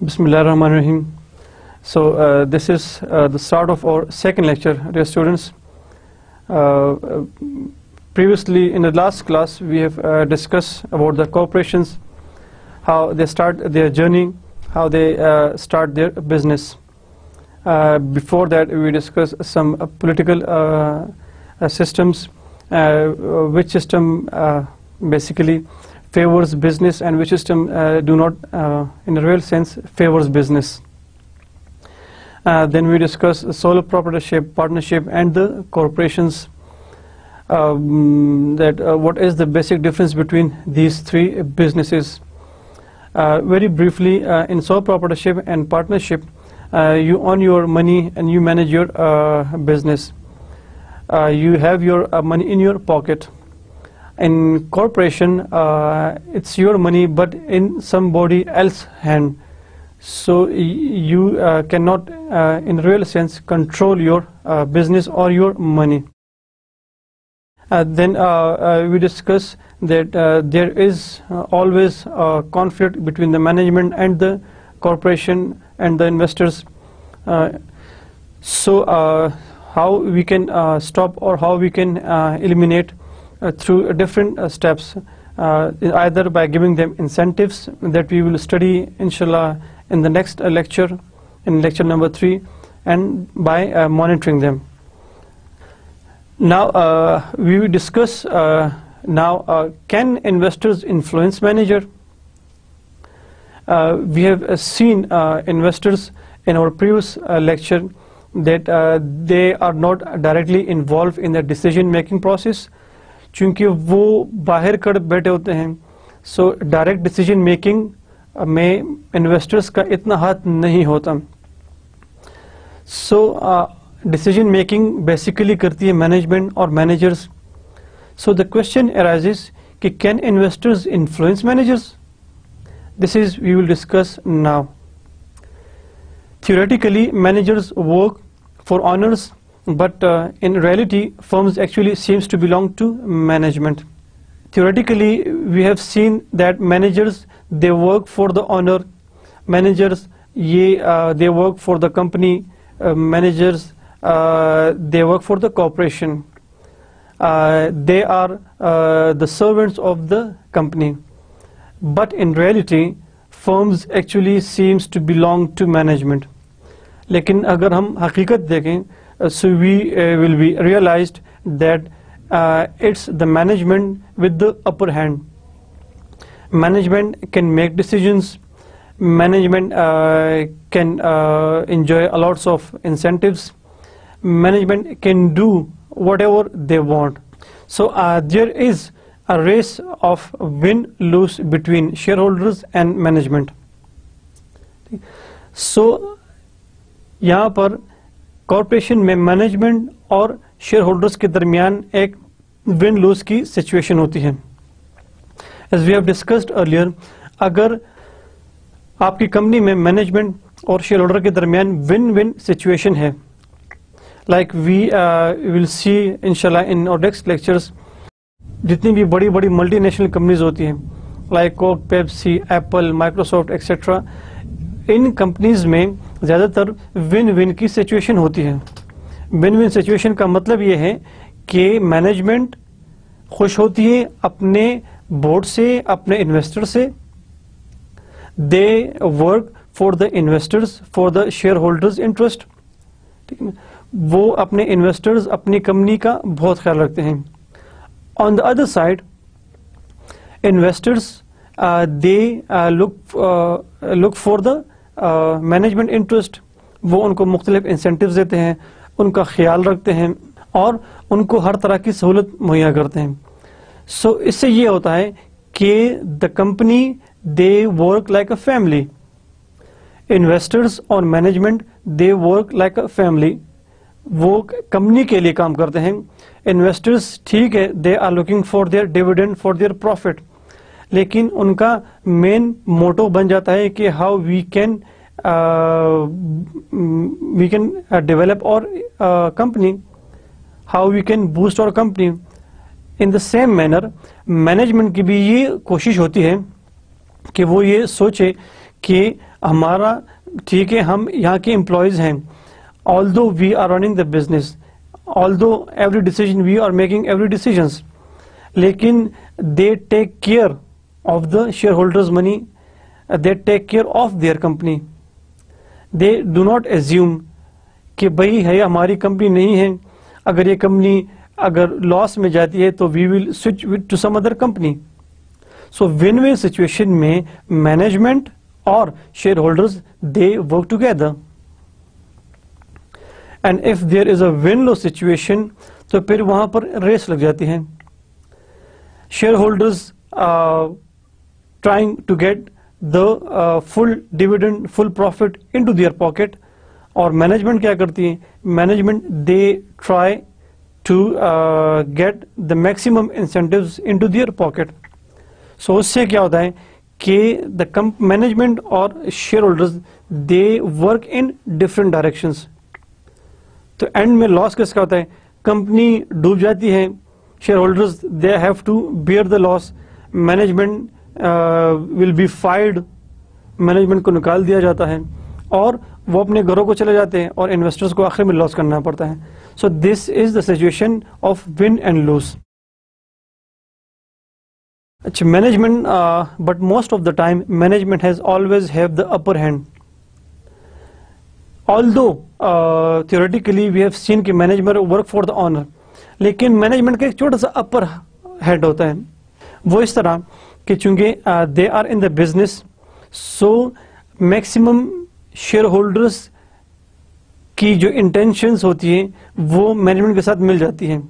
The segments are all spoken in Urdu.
Bismillah ar-Rahman ar-Rahim. So this is the start of our second lecture, dear students. Previously in the last class we have discussed about the corporations, how they start their journey, how they start their business. Before that we discussed some political systems, which system basically favors business and which system do not in a real sense favors business. Then we discuss sole proprietorship, partnership and the corporations, what is the basic difference between these three businesses. Very briefly, in sole proprietorship and partnership, you own your money and you manage your business. You have your money in your pocket. In corporation, it's your money but in somebody else's hand, so you cannot in real sense control your business or your money. Then we discuss that there is always a conflict between the management and the corporation and the investors. So how we can stop or how we can eliminate through different steps, either by giving them incentives that we will study inshallah in the next lecture, in lecture number 3, and by monitoring them. Now we will discuss can investors influence manager? We have seen investors in our previous lecture that they are not directly involved in the decision making process, چونکہ وہ باہر کر بیٹھے ہوتے ہیں. سو ڈائریکٹ ڈیسیجن میکنگ میں انویسٹرز کا اتنا ہاتھ نہیں ہوتا. سو ڈیسیجن میکنگ بیسیکلی کرتی ہے مینجمنٹ اور managers. So the question arises کہ can investors influence managers? This is we will discuss now. Theoretically, managers work for owners, but in reality firms actually seems to belong to management. Theoretically we have seen that managers, they work for the owner. Managers they work for the company. Managers they work for the corporation. They are the servants of the company, but in reality firms actually seems to belong to management. لیکن اگر ہم حقیقت دیکھیں, so we will be realized that it's the management with the upper hand. Management can make decisions. Management can enjoy a lots of incentives. Management can do whatever they want. So there is a race of win-lose between shareholders and management. So یہاں پر کارپوریشن میں مینجمنٹ اور شیئر ہولڈرز کے درمیان ایک ون لوز کی سچویشن ہوتی ہے. As we have discussed earlier, اگر آپ کی کمپنی میں مینجمنٹ اور شیئر ہولڈر کے درمیان ون ون سچویشن ہے, لائک وی ول سی انشاءاللہ ان اور نیکسٹ لیکچرز, جتنی بھی بڑی بڑی ملٹی نیشنل کمپنیز ہوتی ہیں like Coke, Pepsi, apple, Microsoft etcetera, ان کمپنیز میں زیادہ تر ون ون کی سچویشن ہوتی ہے. ون ون سچویشن کا مطلب یہ ہے کہ مینجمنٹ خوش ہوتی ہے اپنے بورڈ سے, اپنے انویسٹر سے. دے work for the investors, for the share holders interest. ٹھیک ہے, وہ اپنے انویسٹرز, اپنی کمپنی کا بہت خیال رکھتے ہیں. On the other side investors they look for the management interest. وہ ان کو مختلف انسینٹیوز دیتے ہیں, ان کا خیال رکھتے ہیں اور ان کو ہر طرح کی سہولت مہیا کرتے ہیں. سو اس سے یہ ہوتا ہے کہ the company they work like a family. Investors اور management they work like a family. وہ کمپنی کے لیے کام کرتے ہیں. انویسٹرز ٹھیک ہے, they are looking for their dividend, for their profit, لیکن ان کا مین موٹو بن جاتا ہے کہ how we can develop our company, how we can boost our company. In the same manner management کی بھی یہ کوشش ہوتی ہے کہ وہ یہ سوچے کہ ہمارا ٹھیک ہے, ہم یہاں کے امپلائیز ہیں, although we are running the business, although every decision we are making every decisions, لیکن they take care of the shareholders money, they take care of their company. They do not assume کہ بھائی ہے ہماری کمپنی نہیں ہے, اگر یہ کمپنی اگر لاس میں جاتی ہے تو we will switch to some other company. So win-win situation میں management اور shareholders they work together. And if there is a win-lose situation تو پھر وہاں پر ریس لگ جاتی ہے. Shareholders trying to get the full dividend, full profit into their pocket, اور مینجمنٹ کیا کرتی ہے, management they try to get the maximum incentives into their pocket. So اس سے کیا ہوتا ہے کہ the management اور shareholders they work in different directions. تو اینڈ میں لاس کس کا ہوتا ہے, کمپنی ڈوب جاتی ہے, shareholders they have to bear the loss, management will be fired, management کو نکال دیا جاتا ہے اور وہ اپنے گھروں کو چلے جاتے ہیں اور انویسٹرز کو آخر میں لاس کرنا پڑتا ہے. So this is the situation of win and lose. اچھا, management but most of the time management has always have the upper hand. Although theoretically we have seen کہ management work for the owner, لیکن مینجمنٹ کا ایک چھوٹا سا اپر ہیڈ ہوتا ہے. وہ اس طرح کہ چونکہ they are in the business, so maximum shareholders کی جو انٹینشنز ہوتی ہیں وہ مینجمنٹ کے ساتھ مل جاتی ہیں.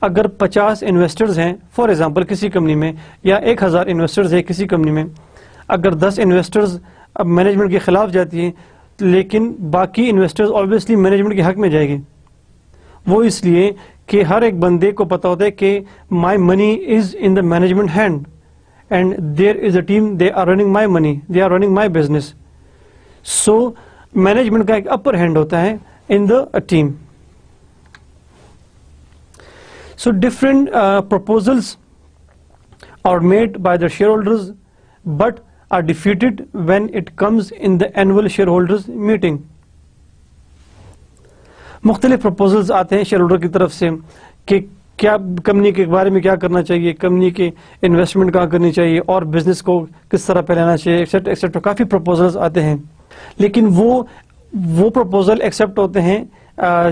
اگر 50 انویسٹرز ہیں فار ایگزامپل کسی کمپنی میں, یا 1000 انویسٹرز ہیں کسی کمپنی میں, اگر 10 انویسٹرز اب مینجمنٹ کے خلاف جاتی ہیں لیکن باقی انویسٹرز آبویسلی مینجمنٹ کے حق میں جائے گی. وہ اس لیے کہ ہر ایک بندے کو پتا ہوتا ہے کہ my money is in the management hand and there is a team, they are running my money, they are running my business. So management کا ایک اپر ہینڈ ہوتا ہے in the team. So different proposals are made by the shareholders but are defeated when it comes in the annual shareholders meeting. مختلف proposals آتے ہیں شیئر ہولڈر کی طرف سے کہ کیا کمپنی کے بارے میں کیا کرنا چاہیے, کمپنی کے انویسٹمنٹ کہاں کرنی چاہیے, اور بزنس کو کس طرح پھیلانا چاہیے, ایکسیٹرا ایکسیٹرا. کافی proposals آتے ہیں, لیکن وہ proposal ایکسیپٹ ہوتے ہیں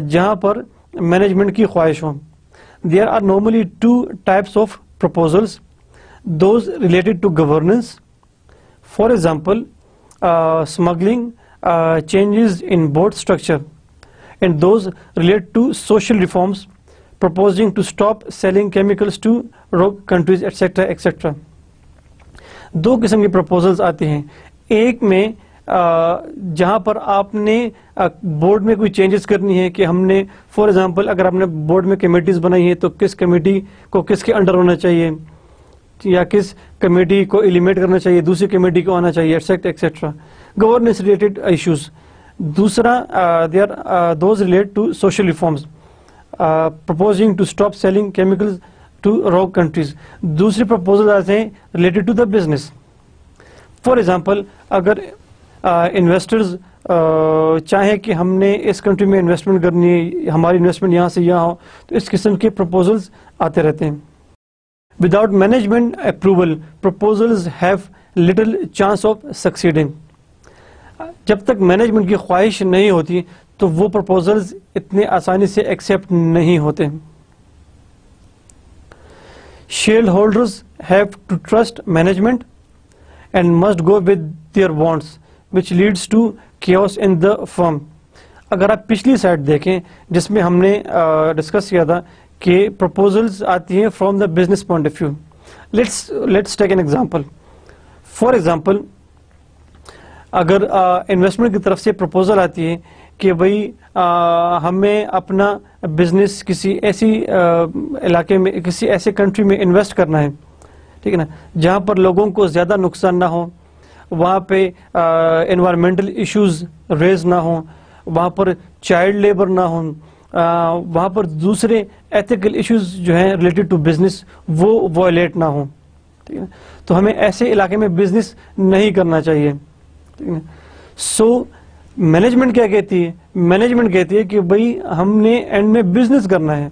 جہاں پر مینجمنٹ کی خواہش ہو. There are normally 2 types of proposals, those related to governance. For example, smuggling, changes in board structure, and those relate to social reforms, proposing to stop selling chemicals to rogue countries, etc. etc. 2 قسم کی proposals آتی ہیں. ایک میں جہاں پر آپ نے بورڈ میں کوئی چینجز کرنی ہے کہ ہم نے فار ایگزامپل اگر آپ نے بورڈ میں کمیٹیز بنائی ہیں تو کس کمیٹی کو کس کے انڈر ہونا چاہیے, یا کس کمیٹی کو ایلیمیٹ کرنا چاہیے, دوسری کمیٹی کو آنا چاہیے, etcetera etcetera. Governance related issues. دوسرا they are those relate to social reforms, proposing to stop selling chemicals to rogue countries. دوسری پرپوزل آتے ہیں related to the business. For example اگر انویسٹرز چاہیں کہ ہم نے اس کنٹری میں انویسٹمنٹ کرنی ہے, ہماری انویسٹمنٹ یہاں سے یہاں ہو, تو اس قسم کے پرپوزلز آتے رہتے ہیں. Without management approval, proposals have little chance of succeeding. جب تک مینجمنٹ کی خواہش نہیں ہوتی تو وہ پرپوزلز اتنے آسانی سے ایکسیپٹ نہیں ہوتے. Shareholders have to trust management and must go with their wants which leads to chaos in the firm. اگر آپ پچھلی سائڈ دیکھیں جس میں ہم نے ڈسکس کیا تھا کہ پرپوزلز آتی ہیں from the business point of view. Let's take an example. For example اگر انویسٹمنٹ کی طرف سے پرپوزل آتی ہے کہ بھئی ہمیں اپنا بزنس کسی ایسی علاقے میں, کسی ایسے کنٹری میں انویسٹ کرنا ہے, ٹھیک ہے نا, جہاں پر لوگوں کو زیادہ نقصان نہ ہو, وہاں پہ انوائرمنٹل ایشوز ریز نہ ہوں, وہاں پر چائلڈ لیبر نہ ہوں, وہاں پر دوسرے ایتھیکل ایشوز جو ہیں ریلیٹڈ ٹو بزنس وہ وائلیٹ نہ ہوں, ٹھیک ہے. تو ہمیں ایسے علاقے میں بزنس نہیں کرنا چاہیے, ٹھیک ہے. سو مینجمنٹ کیا کہتی ہے؟ مینجمنٹ کہتی ہے کہ بھائی ہم نے اینڈ میں بزنس کرنا ہے,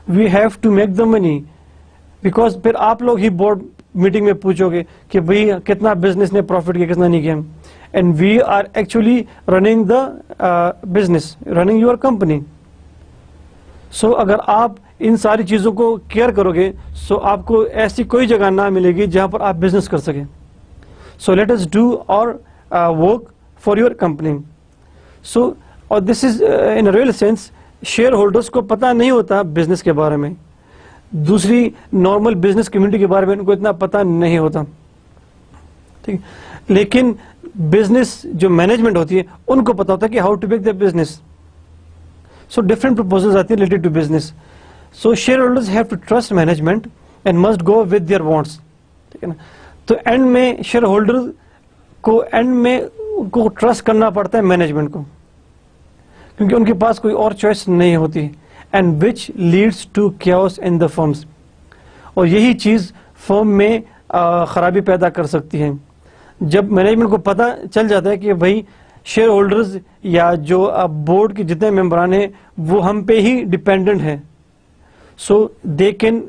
we have to make the money, because پھر آپ لوگ ہی بورڈ میٹنگ میں پوچھو گے کہ بھئی کتنا بزنس نے پروفٹ کیا, کتنا نہیں کیا, and we are actually running the business, running your company. So اگر آپ ان ساری چیزوں کو کیئر کرو گے, سو آپ کو ایسی کوئی جگہ نہ ملے گی جہاں پر آپ بزنس کر سکیں. So let us do our work for your company. So اور this is in real sense shareholders کو پتہ نہیں ہوتا بزنس کے بارے میں, دوسری نارمل بزنس کمیونٹی کے بارے میں ان کو اتنا پتہ نہیں ہوتا, ٹھیک. لیکن بزنس جو مینجمنٹ ہوتی ہے ان کو پتہ ہوتا ہے کہ how to make the business. So different proposals آتی ہیں related to business. So shareholders have to trust management and must go with their wants, ٹھیک ہے نا. تو اینڈ میں شیئر ہولڈر کو اینڈ میں کو ٹرسٹ کرنا پڑتا ہے مینجمنٹ کو, کیونکہ ان کے پاس کوئی اور چوائس نہیں ہوتی, and which leads to chaos in the firms. اور یہی چیز فرم میں خرابی پیدا کر سکتی ہے. جب مینجمنٹ کو پتہ چل جاتا ہے کہ بھائی شیئر ہولڈرز یا جو بورڈ کے جتنے ممبران ہیں وہ ہم پہ ہی ڈپینڈنٹ ہیں, so they can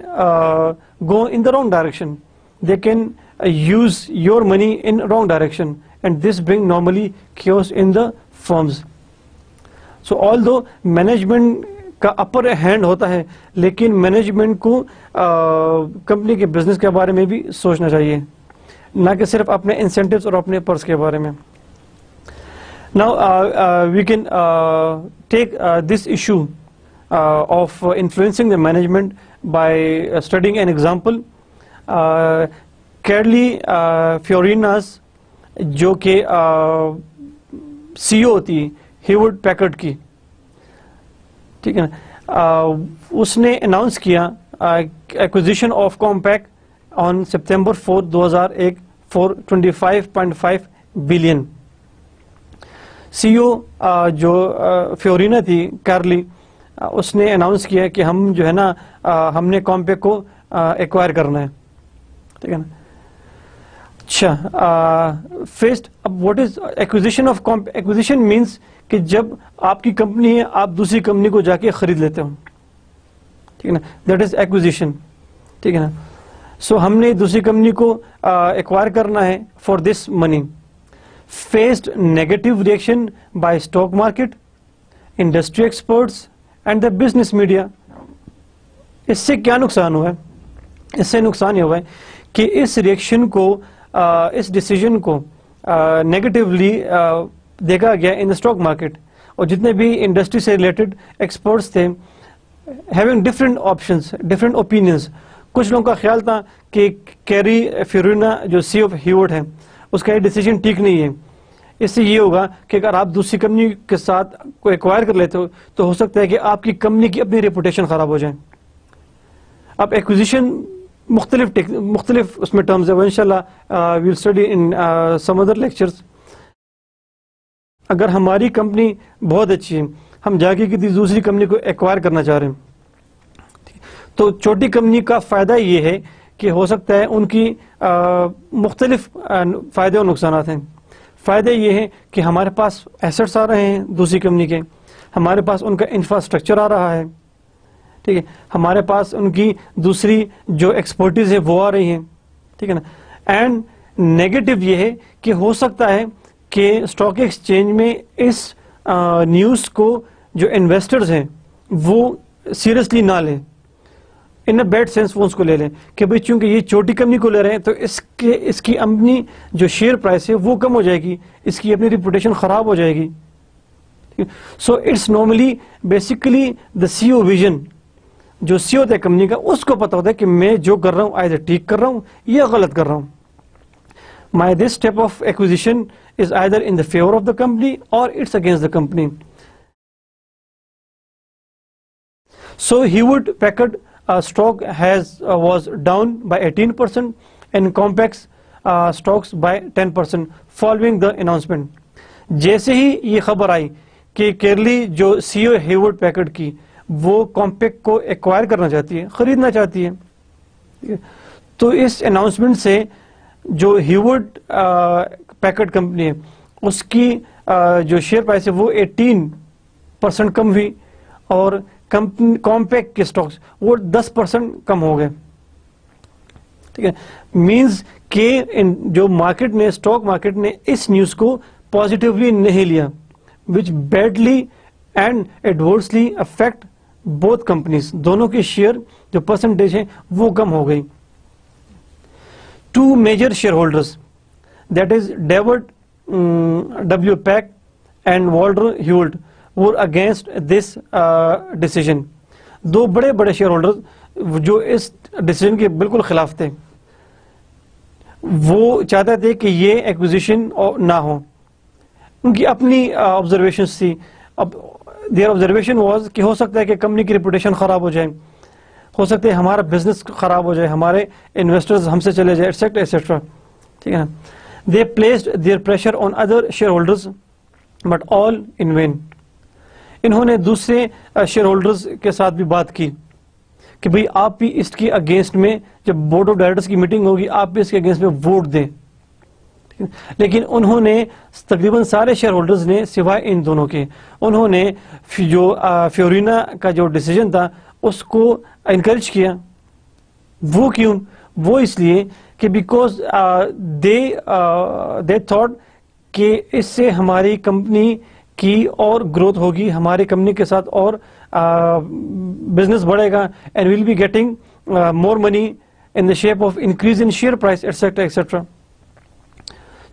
go in the wrong direction, they can use your money in wrong direction, and this bring normally chaos in the firms. So although management کا اپر ہینڈ ہوتا ہے, لیکن مینجمنٹ کو کمپنی کے بزنس کے بارے میں بھی سوچنا چاہیے, نہ کہ صرف اپنے انسینٹیوز اور اپنے پرس کے بارے میں. Now we can take this issue of influencing the management by studying an example. Carly Fiorina's جو کہ CEO ہوتی ہیوڈ پیکرڈ کی, ٹھیک ہے نا, اس نے اناؤنس کیا acquisition of Compaq on September 4, 2001 for 25.5 billion. C O جو فیورینا تھی کارلی, اس نے اناؤنس کیا کہ ہم جو ہے نا ہم نے کامپیک کو ایکوائر کرنا ہے, ٹھیک ہے نا. اچھا, فرسٹ اب what is acquisition of Compaq? Acquisition means کہ جب آپ کی کمپنی ہے آپ دوسری کمپنی کو جا کے خرید لیتے ہو, ٹھیک ہے نا, دیٹ از ایکوزیشن, ٹھیک ہے نا. سو ہم نے دوسری کمپنی کو ایکوائر کرنا ہے for this money. Faced negative reaction by stock market, industry experts and the business media. اس سے کیا نقصان ہوا ہے؟ اس سے نقصان یہ ہوا ہے کہ اس ریئیکشن کو, اس ڈیسیجن کو نیگیٹیولی دیکھا گیا ان اسٹاک مارکیٹ, اور جتنے بھی انڈسٹری سے ریلیٹڈ ایکسپرٹس تھے having different options, different opinions. کچھ لوگوں کا خیال تھا کہ کیری فیورینا جو سی آف ہیوڈ ہے اس کا یہ ڈیسیجن ٹھیک نہیں ہے. اس سے یہ ہوگا کہ اگر آپ دوسری کمپنی کے ساتھ کو ایکوائر کر لیتے ہو تو ہو سکتا ہے کہ آپ کی کمپنی کی اپنی ریپوٹیشن خراب ہو جائے. اب ایکوزیشن مختلف اس میں ٹرمز ہے, وہ انشاءاللہ we'll study in some other lectures. اگر ہماری کمپنی بہت اچھی ہے, ہم جا کے کسی دوسری کمپنی کو ایکوائر کرنا چاہ رہے ہیں, تو چھوٹی کمپنی کا فائدہ یہ ہے کہ ہو سکتا ہے ان کی مختلف فائدے اور نقصانات ہیں. فائدے یہ ہیں کہ ہمارے پاس ایسٹس آ رہے ہیں دوسری کمپنی کے, ہمارے پاس ان کا انفراسٹرکچر آ رہا ہے, ٹھیک ہے, ہمارے پاس ان کی دوسری جو ایکسپرٹیز ہے وہ آ رہی ہیں, ٹھیک ہے نا. اینڈ نیگیٹو یہ ہے کہ ہو سکتا ہے کہ اسٹاک ایکسچینج میں اس نیوز کو جو انویسٹرز ہیں وہ سیریسلی نہ لیں, ان اے بیڈ سینس وہ اس کو لے لیں کہ بھئی چونکہ یہ چھوٹی کمپنی کو لے رہے ہیں تو اس کی اپنی جو شیئر پرائس ہے وہ کم ہو جائے گی, اس کی اپنی ریپوٹیشن خراب ہو جائے گی. So it's normally basically the C O vision, جو سی او ہوتا ہے کمپنی کا اس کو پتا ہوتا ہے کہ میں جو کر رہا ہوں آئدر ٹھیک کر رہا ہوں یا غلط کر رہا ہوں. My this type of acquisition is either in the favour of the company or its against the company. So Hewlett Packard stock was down by 18% and Compaq stocks by 10% following the announcement. جیسے ہی یہ خبر آئی کہ کیرلی جو سی او ہیوڈ پیکرڈ کی وہ کمپیکٹ کو ایکوائر کرنا چاہتی ہے, خریدنا چاہتی ہے, تو اس اناؤنسمنٹ سے جو ہیوڈ پیکرڈ کمپنی ہے اس کی جو شیئر پرائس ہے وہ 18% کم ہوئی اور کمپیکٹ کے سٹاکس وہ 10% کم ہو گئے. ٹھیک ہے, مینز کہ جو مارکیٹ نے, اسٹاک مارکیٹ نے اس نیوز کو پازیٹیولی نہیں لیا, which badly and adversely affect both companies, دونوں کی شیئر جو پرسنٹیج ہے وہ کم ہو گئی. Two major shareholders that is David W Packard and Walter Hewlett were against this decision. دو بڑے بڑے شیئر ہولڈرز جو اس ڈیسیجن کے بالکل خلاف تھے, وہ چاہتے تھے کہ یہ ایکوزیشن نہ ہو. ان کی اپنی آبزرویشنز تھی. اب دیئر آبزرویشن واز کہ ہو سکتا ہے کہ کمپنی کی ریپوٹیشن خراب ہو جائے, ہو سکتا ہے ہمارا بزنس خراب ہو جائے, ہمارے انویسٹرز ہم سے چلے جائے, ایٹسیٹرا ایٹسیٹرا. ٹھیک ہے نا. They placed their pressure on other shareholders but all in vain. انہوں نے دوسرے شیئر ہولڈرز کے ساتھ بھی بات کی کہ بھئی آپ بھی اس کی اگینسٹ میں, جب بورڈ آف ڈائریکٹرز کی میٹنگ ہوگی آپ بھی اس کے اگینسٹ میں ووٹ دیں. لیکن انہوں نے تقریباً سارے شیئر ہولڈرز نے سوائے ان دونوں کے, انہوں نے جو فیورینا کا جو ڈیسیجن تھا اس کو انکریج کیا. وہ کیوں؟ وہ اس لیے کہ بیکاز دے تھاٹ کہ اس سے ہماری کمپنی کی اور گروتھ ہوگی, ہماری کمپنی کے ساتھ اور بزنس بڑھے گا, and we'll be getting more money in the shape of increase in share price etcetera etcetera.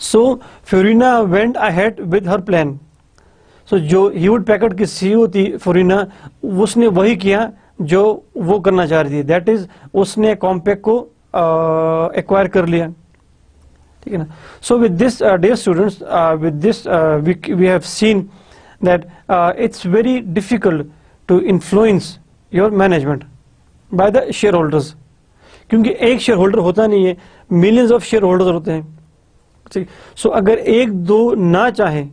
So Fiorina went ahead with her plan. So جو ہیوڈ پیکرڈ کی سی او تھی فیورینا, اس نے وہی کیا جو وہ کرنا چاہ رہی تھی, دیٹ از اس نے کمپیکٹ کو ایکوائر کر لیا. ٹھیک ہے نا. So with this dear students, with this we have seen that it's very difficult to influence your management by the shareholders, کیونکہ ایک شیئر ہولڈر ہوتا نہیں ہے, ملینز آف شیئر ہولڈر ہوتے ہیں. سو اگر ایک دو نہ چاہیں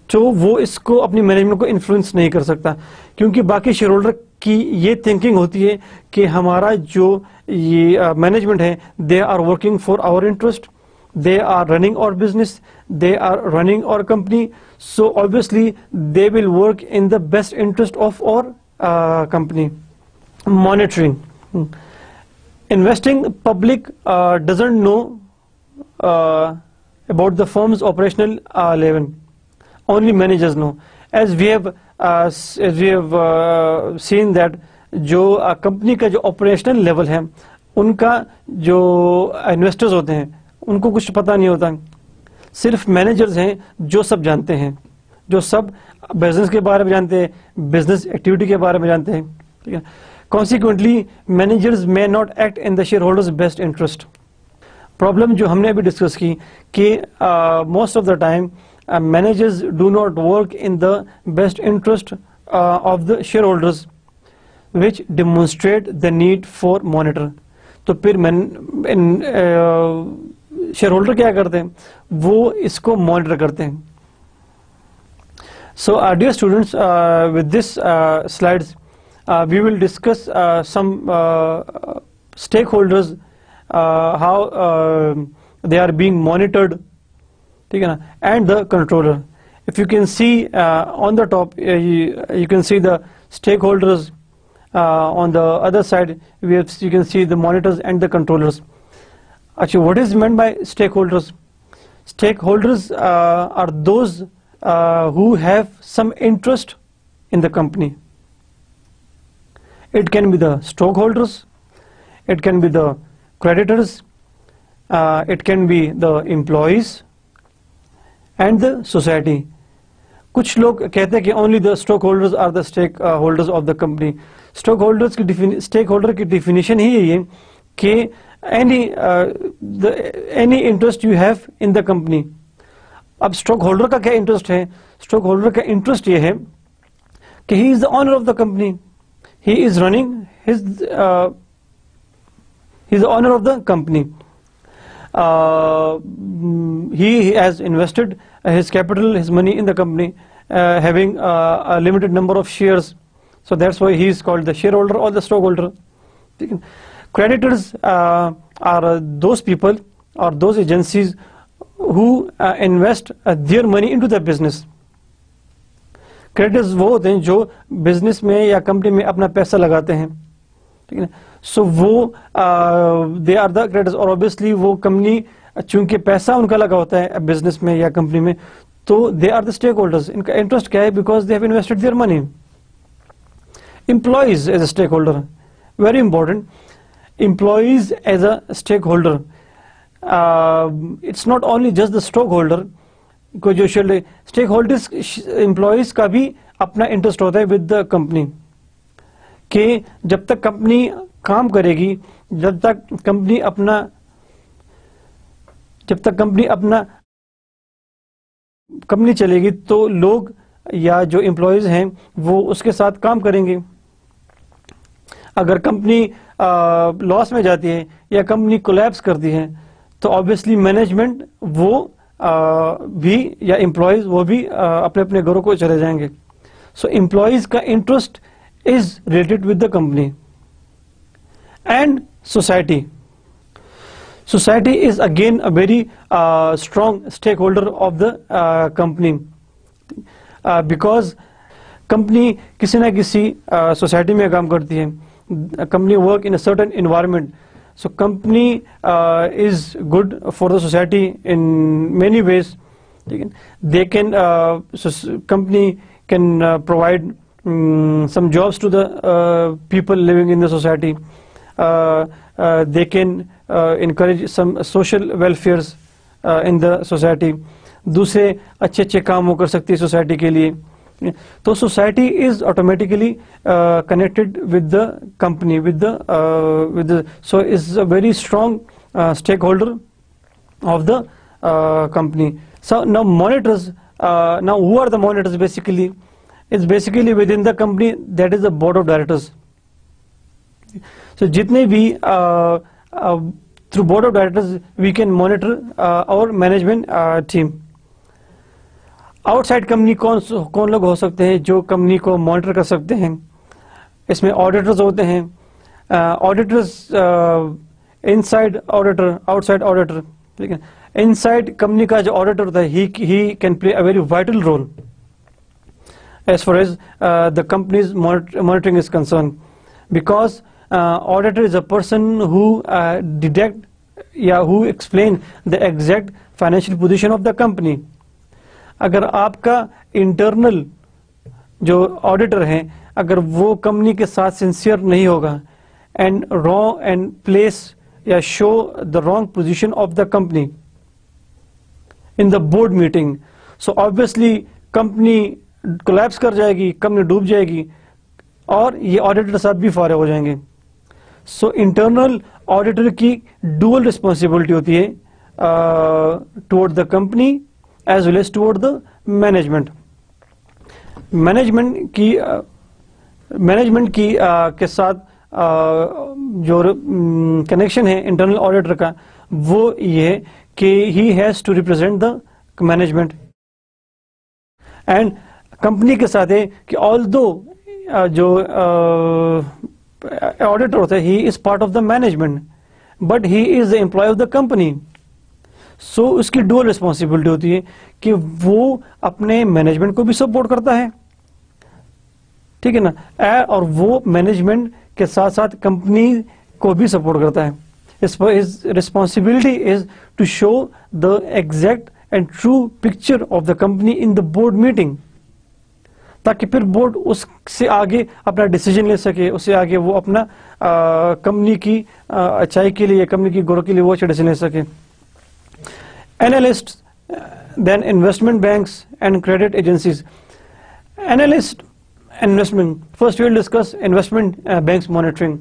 تو وہ اس کو اپنی مینجمنٹ کو انفلوئنس نہیں کر سکتا, کیونکہ باقی شیئر ہولڈر کی یہ تھنکنگ ہوتی ہے کہ ہمارا جو یہ مینجمنٹ ہے, they are working for our interest, they are running our business, they are running our company, so obviously they will work in the best interest of our company. Monitoring. Investing public doesn't know about the firm's operational level. Only managers know. As we have seen that جو کمپنی کا جو آپریشنل لیول ہے ان کا جو انویسٹرز ہوتے ہیں ان کو کچھ پتہ نہیں ہوتا, صرف مینیجرز ہیں جو سب جانتے ہیں, جو سب بزنس کے بارے میں جانتے ہیں, بزنس ایکٹیویٹی کے بارے میں جانتے ہیں. ٹھیک ہے. Consequently managers may not act in the shareholders' best interest. Problem جو ہم نے ابھی ڈسکس کی کہ most of the time managers do not work in the best interest of the shareholders, which demonstrate the need for monitor. تو پھر شیئر ہولڈر کیا کرتے ہیں, وہ اس کو مانیٹر کرتے ہیں. So dear students, with this slides we will discuss some stakeholders, how they are being monitored, ٹھیک ہے نا, and the controller. If you can see on the top, you can see the stakeholders. On the other side you can see the monitors and the controllers. Actually, what is meant by stakeholders? Stakeholders are those who have some interest in the company. It can be the stockholders, it can be the creditors, it can be the employees and the society. کچھ لوگ کہتے ہیں کہ only the stockholders are the stakeholders of the company. Stake holder کی ڈیفینیشن ہی یہی ہے کہ any interest you have in the company. اب اسٹاک ہولڈر کا کیا انٹرسٹ ہے؟ اسٹاک ہولڈر کا انٹرسٹ یہ ہے he is the owner of the company. He is running his he is the owner of the company. He has invested his capital, his money in the company, having a limited number of shares. So that's why he is called the shareholder or the stockholder. Creditors are those people or those agencies who invest their money into the business. Creditors وہ ہوتے ہیں جو بزنس میں یا کمپنی میں اپنا پیسہ لگاتے ہیں. ٹھیک ہے. سو وہ دے آر دا کریڈٹرز. اور اوبیسلی وہ کمپنی چونکہ پیسہ ان کا لگا ہوتا ہے بزنس میں یا کمپنی میں, تو they are the stakeholders. ان کا انٹرسٹ کیا ہے؟ Because they have invested their money. Employees as a stakeholder, very important. Employees as a stakeholder, it's not only just the stockholder کو جو اسٹیک ہولڈرز, امپلائیز کا بھی اپنا انٹرسٹ ہوتا ہے ود دا کمپنی, کہ جب تک کمپنی کام کرے گی, جب تک کمپنی چلے گی, تو لوگ یا جو امپلائیز ہیں وہ اس کے ساتھ کام کریں گے. اگر کمپنی لاس میں جاتی ہے یا کمپنی کولیپس کرتی ہے تو آبویسلی مینجمنٹ وہ بھی یا امپلائیز وہ بھی اپنے اپنے گھروں کو چلے جائیں گے. سو امپلائیز کا interest is related with the company. And society. Society is again a very strong stakeholder of the company, because company کسی نہ کسی society میں کام کرتی ہے. Company work in a certain environment. So company is good for the society in many ways. They can company can provide some jobs to the people living in the society. They can encourage some social welfares in the society. دوسرے اچھے اچھے کام وہ کر سکتی ہے سوسائٹی کے لیے. تو society is automatically connected with the company, so is a very strong stakeholder of the company. So now monitors, now who are the monitors basically? It's basically within the company, that is the board of directors. So جتنے بھی through board of directors we can monitor our management team. Outside company کون لوگ ہو سکتے ہیں جو کمپنی کو مانیٹر کر سکتے ہیں؟ اس میں آڈیٹرز ہوتے ہیں. Auditors inside auditor, outside auditor. ٹھیک ہے. انسائڈ کمپنی کا جو آڈیٹر ہوتا ہے he can play a very vital role as far as the company's monitoring is concerned, because auditor is a person who who explain the exact financial position of the company. اگر آپ کا انٹرنل جو آڈیٹر ہیں اگر وہ کمپنی کے ساتھ سنسیئر نہیں ہوگا اینڈ رانگ اینڈ پلیس یا show the wrong position of the company in the board meeting, so obviously company collapse کر جائے گی, کمپنی ڈوب جائے گی اور یہ آڈیٹر صاحب بھی فارغ ہو جائیں گے. سو انٹرنل آڈیٹر کی ڈوئل رسپانسبلٹی ہوتی ہے toward the company as well as toward the management. Management کی کے ساتھ جو کنیکشن ہے انٹرنل آڈیٹر کا وہ یہ ہے کہ he has to represent the management. And company کے ساتھ ہے کہ آلدو جو آڈیٹر ہوتا ہے he is part of the management but he is the employee of the company. So اس کی ڈوئل ریسپانسبلٹی ہوتی ہے کہ وہ اپنے مینجمنٹ کو بھی سپورٹ کرتا ہے, ٹھیک ہے نا, اور وہ مینجمنٹ کے ساتھ ساتھ کمپنی کو بھی سپورٹ کرتا ہے. His responsibility is to show the exact and true picture of the company in the board meeting, تاکہ پھر بورڈ اس سے آگے اپنا ڈیسیجن لے سکے, اس سے آگے وہ اپنا کمپنی کی اچھائی کے لیے, کمپنی کی گروتھ کے لیے وہ اچھا ڈیسیجن لے سکے. Analysts, then investment banks and credit agencies. Analyst investment. First we will discuss investment banks monitoring.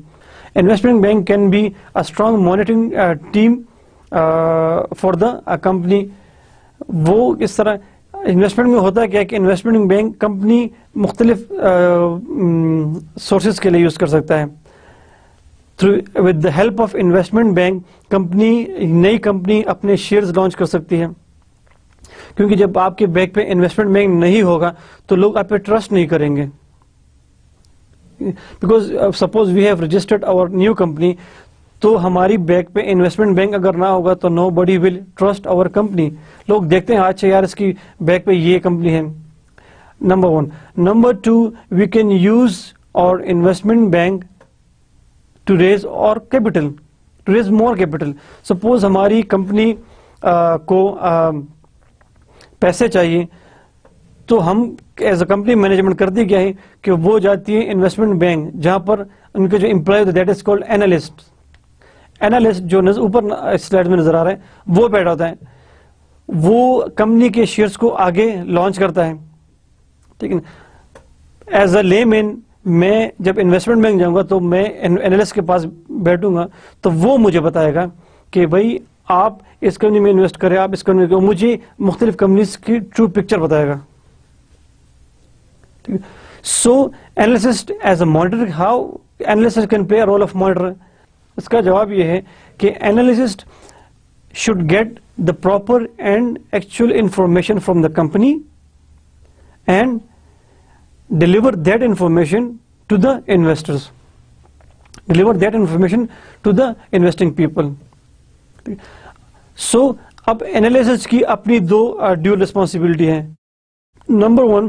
Investment bank can be a strong monitoring team for the company. وہ اس طرح انویسٹمنٹ میں ہوتا کیا ہے کہ انویسٹمنٹ بینک کمپنی مختلف سورسز کے لیے یوز کر سکتا ہے. With the help of investment bank نئی کمپنی اپنے شیئرز لانچ کر سکتی ہے, کیونکہ جب آپ کے بینک پہ انویسٹمنٹ بینک نہیں ہوگا تو لوگ آپ پہ ٹرسٹ نہیں کریں گے. Because suppose we have registered our new company, تو ہماری بینک پہ انویسٹمنٹ بینک اگر نہ ہوگا تو نو بڈی ول ٹرسٹ آور کمپنی. لوگ دیکھتے ہیں اچھا یار اس کی بینک پہ یہ کمپنی ہے. Number 1. Number 2, we can use our investment bank to raise our capital, to raise more capital. Suppose ہماری کمپنی کو پیسے چاہیے, تو ہم ایز اے کمپنی مینجمنٹ کرتی کیا ہے کہ وہ جاتی ہے انویسٹمنٹ بینک, جہاں پر ان کے جو امپلائی ہوتے that is called analyst. Analyst جو اوپر سلائڈ میں نظر آ رہا ہے وہ بیٹھا ہوتا ہے, وہ کمپنی کے شیئرز کو آگے لانچ کرتا ہے. ٹھیک ہے, ایز اے لے مین میں جب انویسٹمنٹ بینک جاؤں گا تو میں اینالسٹ کے پاس بیٹھوں گا, تو وہ مجھے بتائے گا کہ بھائی آپ اس کمپنی میں انویسٹ کریں, آپ اس کمپنی میں, مجھے مختلف کمپنیز کی ٹرو پکچر بتائے گا. So analyst as a monitor, how analyst can play role of monitor. اس کا جواب یہ ہے کہ analyst should get the proper and actual information from the company and deliver that information to the investors, deliver that information to the investing people. So اب اینالسٹ کی اپنی دو ڈیول ریسپانسبلٹی ہیں. نمبر 1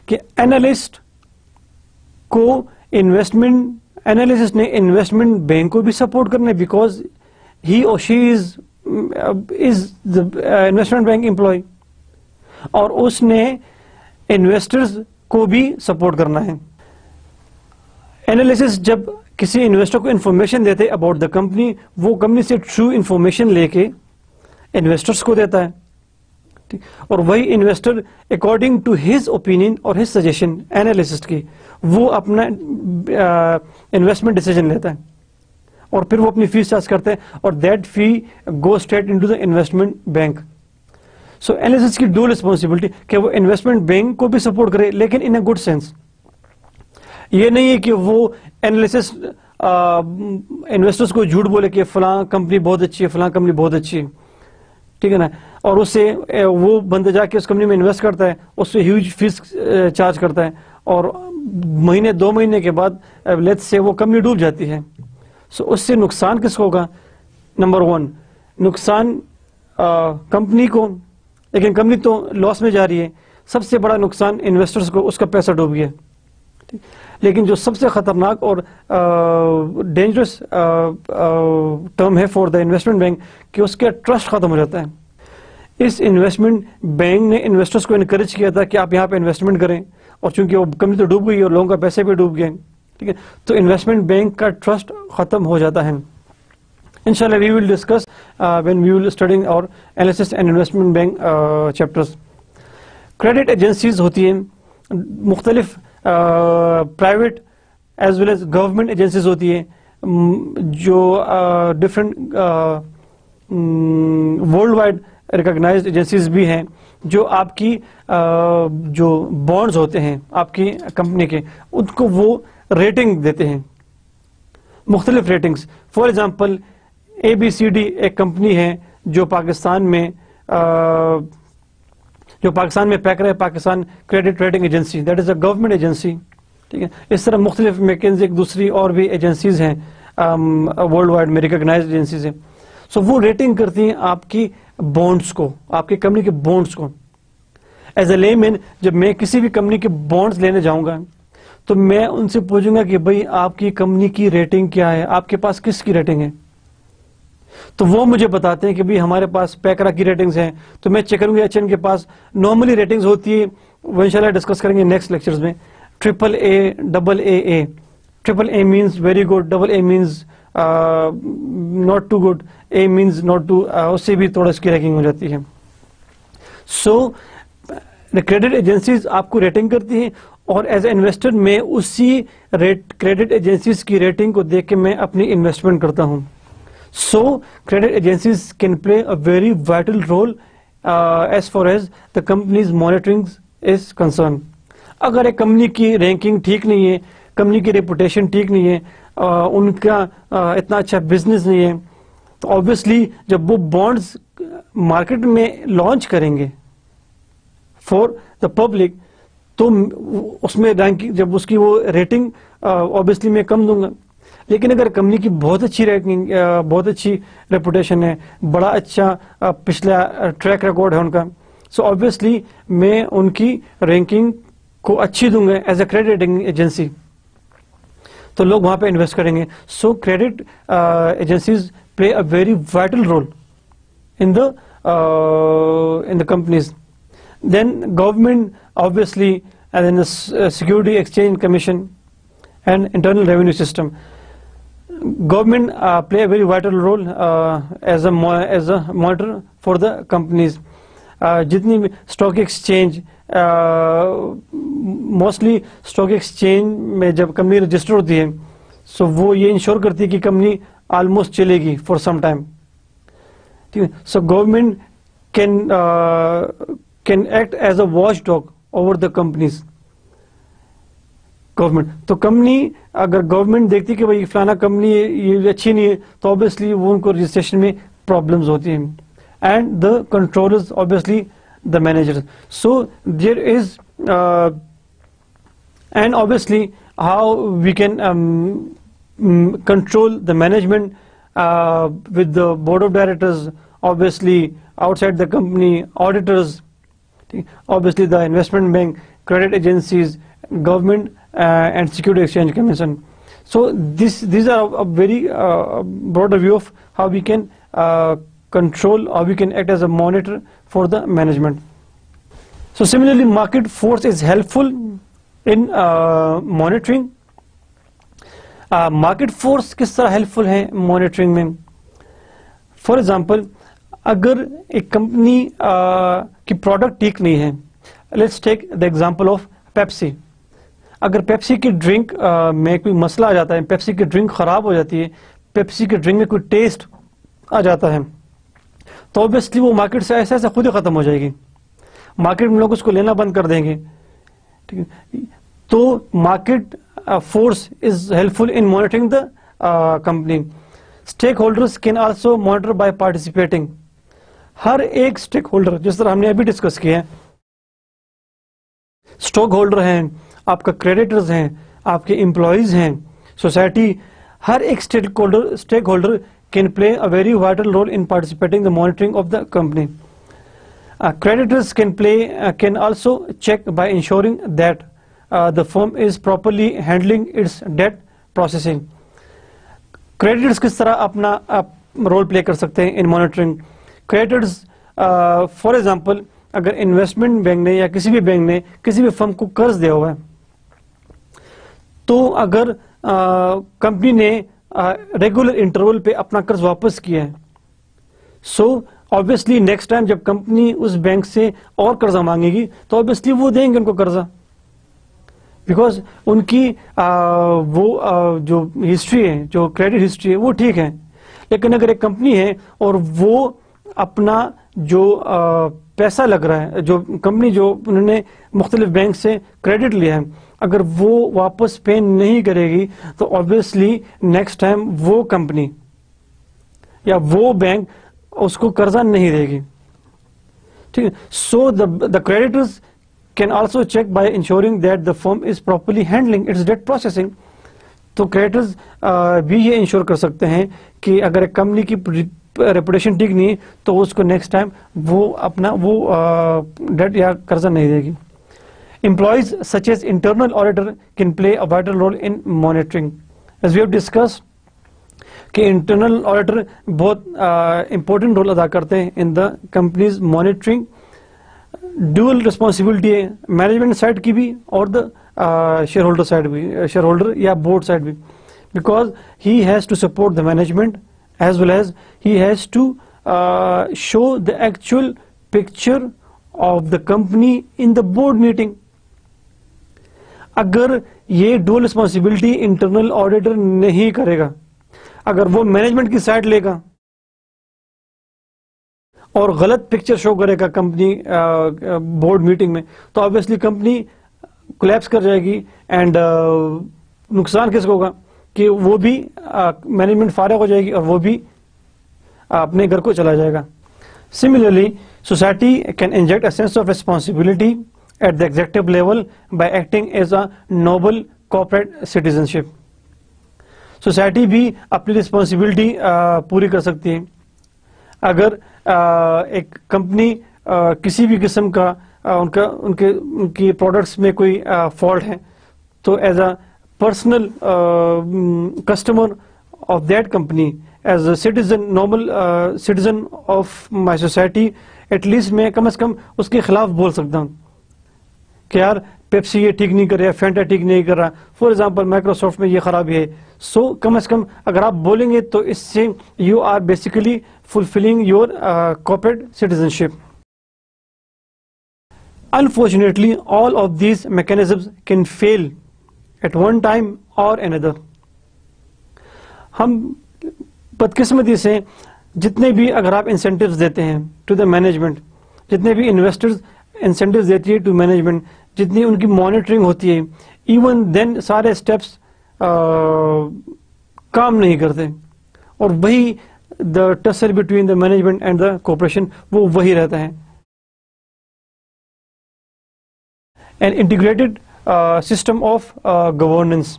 کہ اینالسٹ نے انویسٹمنٹ بینک کو بھی سپورٹ کرنا ہے, بیکاز ہی اور شی از انویسٹمنٹ بینک امپلائی, اور اس نے انویسٹرز کو بھی سپورٹ کرنا ہے. اینالسٹ جب کسی انویسٹر کو انفارمیشن دیتے اباؤٹ دا کمپنی, وہ کمپنی سے ٹرو انفارمیشن لے کے انویسٹرز کو دیتا ہے, اور وہی investor according to his opinion اور ہز سجیشن اینالسٹ کی وہ اپنا انویسٹمنٹ ڈیسیجن لیتا ہے, اور پھر وہ اپنی فیس چارج کرتے ہیں, اور دیٹ فی go straight into the investment bank. So analyst کی ڈو ریسپانسبلٹی کہ وہ انویسٹمنٹ بینک کو بھی سپورٹ کرے, لیکن ان اے گڈ سینس. یہ نہیں ہے کہ وہ اینالسٹ انویسٹرز کو جھوٹ بولے کہ فلاں کمپنی بہت اچھی ہے, فلاں کمپنی بہت اچھی ہے, ٹھیک ہے نا, اور اس سے وہ بندہ جا کے اس کمپنی میں انویسٹ کرتا ہے, اس سے ہیوج فیس چارج کرتا ہے, اور مہینے 2 مہینے کے بعد لیٹس سے وہ کمپنی ڈوب جاتی ہے. سو اس سے نقصان کس کو ہوگا؟ نمبر 1 نقصان کمپنی کو, لیکن کمپنی تو لاس میں جا رہی ہے. سب سے بڑا نقصان انویسٹرز کو, اس کا پیسہ ڈوب گیا. لیکن جو سب سے خطرناک اور ڈینجرس ٹرم ہے فار دا انویسٹمنٹ بینک کہ اس کا ٹرسٹ ختم ہو جاتا ہے. اس انویسٹمنٹ بینک نے انویسٹرز کو انکریج کیا تھا کہ آپ یہاں پہ انویسٹمنٹ کریں, اور چونکہ وہ کمپنی تو ڈوب گئی اور لوگوں کا پیسے بھی ڈوب گئے, ٹھیک ہے, تو انویسٹمنٹ بینک کا ٹرسٹ ختم ہو جاتا ہے. انشاءاللہ we will discuss when we will studying our analysis and investment bank chapters. Credit agencies ہوتی ہیں مختلف, private as well as government agencies ہوتی ہیں جو different worldwide recognized agencies بھی ہیں, جو آپ کی جو بانڈز ہوتے ہیں آپ کی کمپنی کے, ان کو وہ ریٹنگ دیتے ہیں, مختلف ریٹنگز. فار ایگزامپل ABCD ایک کمپنی ہے جو پاکستان میں پیک رہے, Pakistan credit rating agency, that is a government agency, ٹھیک ہے. اس طرح مختلف میکنزی ایک دوسری اور بھی ایجنسیز ہیں ورلڈ وائڈ میں ریکگنائزڈ ایجنسیز ہیں. سو وہ ریٹنگ کرتی ہیں آپ کی بانڈس کو, آپ کی کمپنی کے بانڈس کو. ایز اے لے مین جب میں کسی بھی کمپنی کے بانڈس لینے جاؤں گا تو میں ان سے پوچھوں گا کہ بھئی آپ کی کمپنی کی ریٹنگ کیا ہے, آپ کے پاس کس کی ریٹنگ ہے. تو وہ مجھے بتاتے ہیں کہ بھئی ہمارے پاس پیکرا کی ریٹنگز ہیں, تو میں چیک کروں گا HN کے پاس نارملی ریٹنگز ہوتی ہے, وہ انشاءاللہ ڈسکس کریں گے نیکسٹ لیکچرز میں, AAA, AA. AAA means very good, AA means not too good, A means not too, اس سے بھی تھوڑا اس کی رینکنگ ہو جاتی ہے. سو کریڈٹ ایجنسیز آپ کو ریٹنگ کرتی ہیں, اور ایز اے انویسٹر میں اسی کریڈٹ ایجنسیز کی ریٹنگ کو دیکھ کے میں اپنی انویسٹمنٹ کرتا ہوں. So credit agencies can play a very vital role as far as the company's monitoring is concerned. اگر ایک کمپنی کی رینکنگ ٹھیک نہیں ہے, کمپنی کی ریپوٹیشن ٹھیک نہیں ہے, ان کا اتنا اچھا بزنس نہیں ہے, تو آبویسلی جب وہ بانڈز مارکیٹ میں لانچ کریں گے فار دا پبلک, تو اس میں رینکنگ, جب اس کی وہ ریٹنگ آبویسلی میں کم دوں گا. لیکن اگر کمپنی کی بہت اچھی رینکنگ, بہت اچھی ریپوٹیشن ہے, بڑا اچھا پچھلا ٹریک ریکارڈ ہے ان کا, سو آبویسلی میں ان کی رینکنگ کو اچھی دوں گا as a credit rating agency, تو لوگ وہاں پہ انویسٹ کریں گے. So credit agencies play a very vital role in the companies. Then government obviously, and then the Security Exchange Commission and Internal Revenue System. Government play a very vital role as a monitor for the companies. جتنی بھی stock exchange, mostly stock exchange میں جب کمپنی رجسٹر ہوتی ہے, سو وہ یہ انشور کرتی ہے کہ کمپنی آلموسٹ چلے گی for some time. So government can act as a watchdog over the companies. Government تو کمپنی, اگر گورنمنٹ دیکھتی کہ بھائی فلانا کمپنی یہ اچھی نہیں ہے, تو آبویسلی وہ ان کو رجسٹریشن میں پرابلمز ہوتی ہیں, and the controllers obviously the managers. So there is and obviously how we can control the management with the board of directors, obviously outside the company, auditors, obviously the investment bank, credit agencies, government and Security Exchange Commission. So these are a very broader view of how we can control, how we can act as a monitor for the management. So similarly, market force is helpful in monitoring. Market force کس طرح ہیلپ فل ہے مانیٹرنگ میں؟ فار ایگزامپل, اگر ایک کمپنی کی پروڈکٹ ٹھیک نہیں ہے, let's take the example of Pepsi. اگر پیپسی کی ڈرنک میں کوئی مسئلہ آ جاتا ہے, پیپسی کی ڈرنک خراب ہو جاتی ہے, پیپسی کی ڈرنک میں کوئی ٹیسٹ آ جاتا ہے, تو اوبیسلی وہ مارکیٹ سے ایسے ایسے خود ہی ختم ہو جائے گی, مارکیٹ میں لوگ اس کو لینا بند کر دیں گے. ٹھیک ہے, تو market force is helpful in monitoring the company. Stakeholders can also monitor by participating. ہر ایک اسٹیک ہولڈر, جس طرح ہم نے ابھی ڈسکس کیا ہے, اسٹاک ہولڈر ہیں, آپ کا کریڈیٹرز ہیں, آپ کے امپلائیز ہیں, سوسائٹی, ہر ایک stake holder can play a very vital role in participating the monitoring of the company. Creditors can also check by ensuring that the firm is properly handling its debt processing. Creditors کس طرح اپنا رول پلے کر سکتے ہیں ان مانیٹرنگ؟ کریڈیٹرز فار ایگزامپل, اگر انویسٹمنٹ بینک نے یا کسی بھی بینک نے کسی بھی فرم کو قرض دیا ہوا ہے, تو اگر کمپنی نے ریگولر انٹرول پہ اپنا قرض واپس کیا ہے, سو آبویسلی نیکسٹ ٹائم جب کمپنی اس بینک سے اور قرضہ مانگے گی, تو آبویسلی وہ دیں گے ان کو قرضہ, بیکاز ان کی وہ جو ہسٹری ہے, جو کریڈٹ ہسٹری ہے, وہ ٹھیک ہے. لیکن اگر ایک کمپنی ہے اور وہ اپنا جو پیسہ لگ رہا ہے, جو کمپنی جو انہوں نے مختلف بینک سے کریڈٹ لیا ہے, اگر وہ واپس پے نہیں کرے گی, تو آبویسلی نیکسٹ ٹائم وہ کمپنی یا وہ بینک اس کو قرضہ نہیں دے گی. ٹھیک ہے, سو دا creditors can also check by ensuring that the firm is properly handling its debt processing. تو کریڈیٹرز بھی یہ انشور کر سکتے ہیں کہ اگر ایک کمپنی کی ریپوٹیشن ٹھیک نہیں ہے, تو اس کو نیکسٹ ٹائم وہ اپنا وہ ڈیٹ یا قرضہ نہیں دے گی. Employees such as internal auditor can play a vital role in monitoring. As we have discussed کہ انٹرنل آڈیٹر بہت امپورٹنٹ رول ادا کرتے ہیں in the company's monitoring. Dual responsibility ہے مینجمنٹ سائڈ کی بھی اور دا شیئر ہولڈر سائڈ بھی, شیئر ہولڈر یا بورڈ سائڈ بھی, because he has to support the management as well as he has to show the actual picture of the company in the board meeting. اگر یہ ڈوئل ریسپانسبلٹی انٹرنل آڈیٹر نہیں کرے گا, اگر وہ مینجمنٹ کی سائڈ لے گا اور غلط پکچر شو کرے گا کمپنی بورڈ میٹنگ میں, تو آبویسلی کمپنی کولیپس کر جائے گی, اینڈ نقصان کس کو ہوگا کہ وہ بھی مینجمنٹ فارغ ہو جائے گی اور وہ بھی اپنے گھر کو چلا جائے گا. Similarly society can inject a sense of responsibility at the executive level by acting as a noble corporate citizenship. Society بھی اپنی رسپانسبلٹی پوری کر سکتی ہے. اگر ایک کمپنی کسی بھی قسم کا ان کی پروڈکٹس میں کوئی فالٹ ہے, تو as a personal customer of that company, as a citizen, normal citizen of my society, at least میں کم از کم اس کے خلاف بول سکتا ہوں کہ یار پیپسی یہ ٹھیک نہیں کر رہا, فینٹا ٹھیک نہیں کر رہا, فار ایگزامپل مائکروسافٹ میں یہ خرابی ہے. سو کم از کم اگر آپ بولیں گے تو اس سے you are basically fulfilling your corporate citizenship. Unfortunately, all of these mechanisms can fail at one time or another. ہم بدقسمتی سے جتنے بھی اگر آپ انسینٹیوز دیتے ہیں ٹو دا مینجمنٹ, جتنے بھی انویسٹرز انسینٹیوز دیتی ہے ٹو مینجمنٹ, جتنی ان کی مانیٹرنگ ہوتی ہے, ایون دین سارے اسٹیپس کام نہیں کرتے, اور وہی the tussle between the management and the corporation وہ وہی رہتا ہے. An integrated system of governance.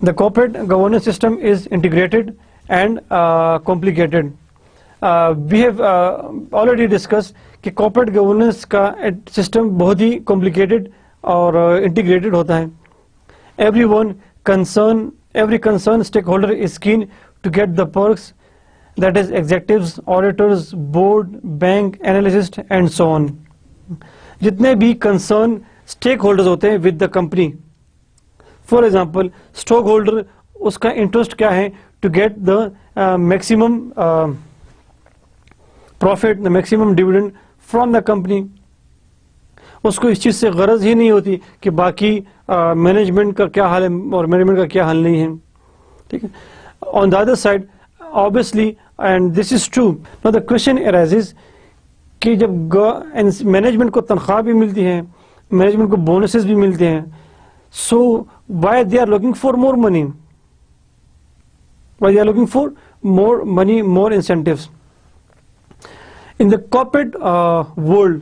The corporate governance system is integrated and complicated. We have already discussed کہ corporate governance کا system بہت ہی complicated اور integrated ہوتا ہے. Every concerned stakeholder is keen to get the perks, that is executives, auditors, board, bank, analyst and so on. جتنے بھی concern stakeholders ہوتے ہیں with the company, for example stockholder, اس کا interest کیا ہے to get the maximum profit, the maximum dividend from the company. اس کو اس چیز سے غرض ہی نہیں ہوتی کہ باقی مینجمنٹ کا کیا حال ہے اور مینجمنٹ کا کیا حال نہیں ہے. ٹھیک ہے. On the other side, obviously, and this is true, now the question arises کہ جب مینجمنٹ کو تنخواہ بھی ملتی ہے, مینجمنٹ کو بونسز بھی ملتے ہیں, so why they are looking for more money? Why they are looking for more money, more incentives? In the corporate world,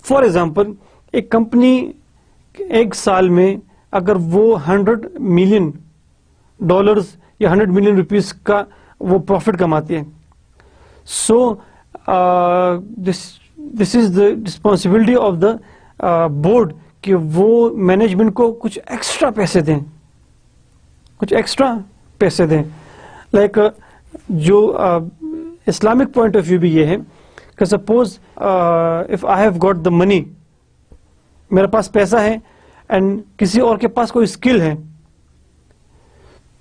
for example, ایک کمپنی ایک سال میں اگر وہ $100 million یا 100 million روپیز کا وہ پروفٹ کماتی ہے, so this is the responsibility of the board کہ وہ مینجمنٹ کو کچھ ایکسٹرا پیسے دیں. لائک جو اسلامک پوائنٹ آف ویو بھی یہ ہے کہ suppose if I have got the money, میرے پاس پیسہ ہے اینڈ کسی اور کے پاس کوئی اسکل ہے,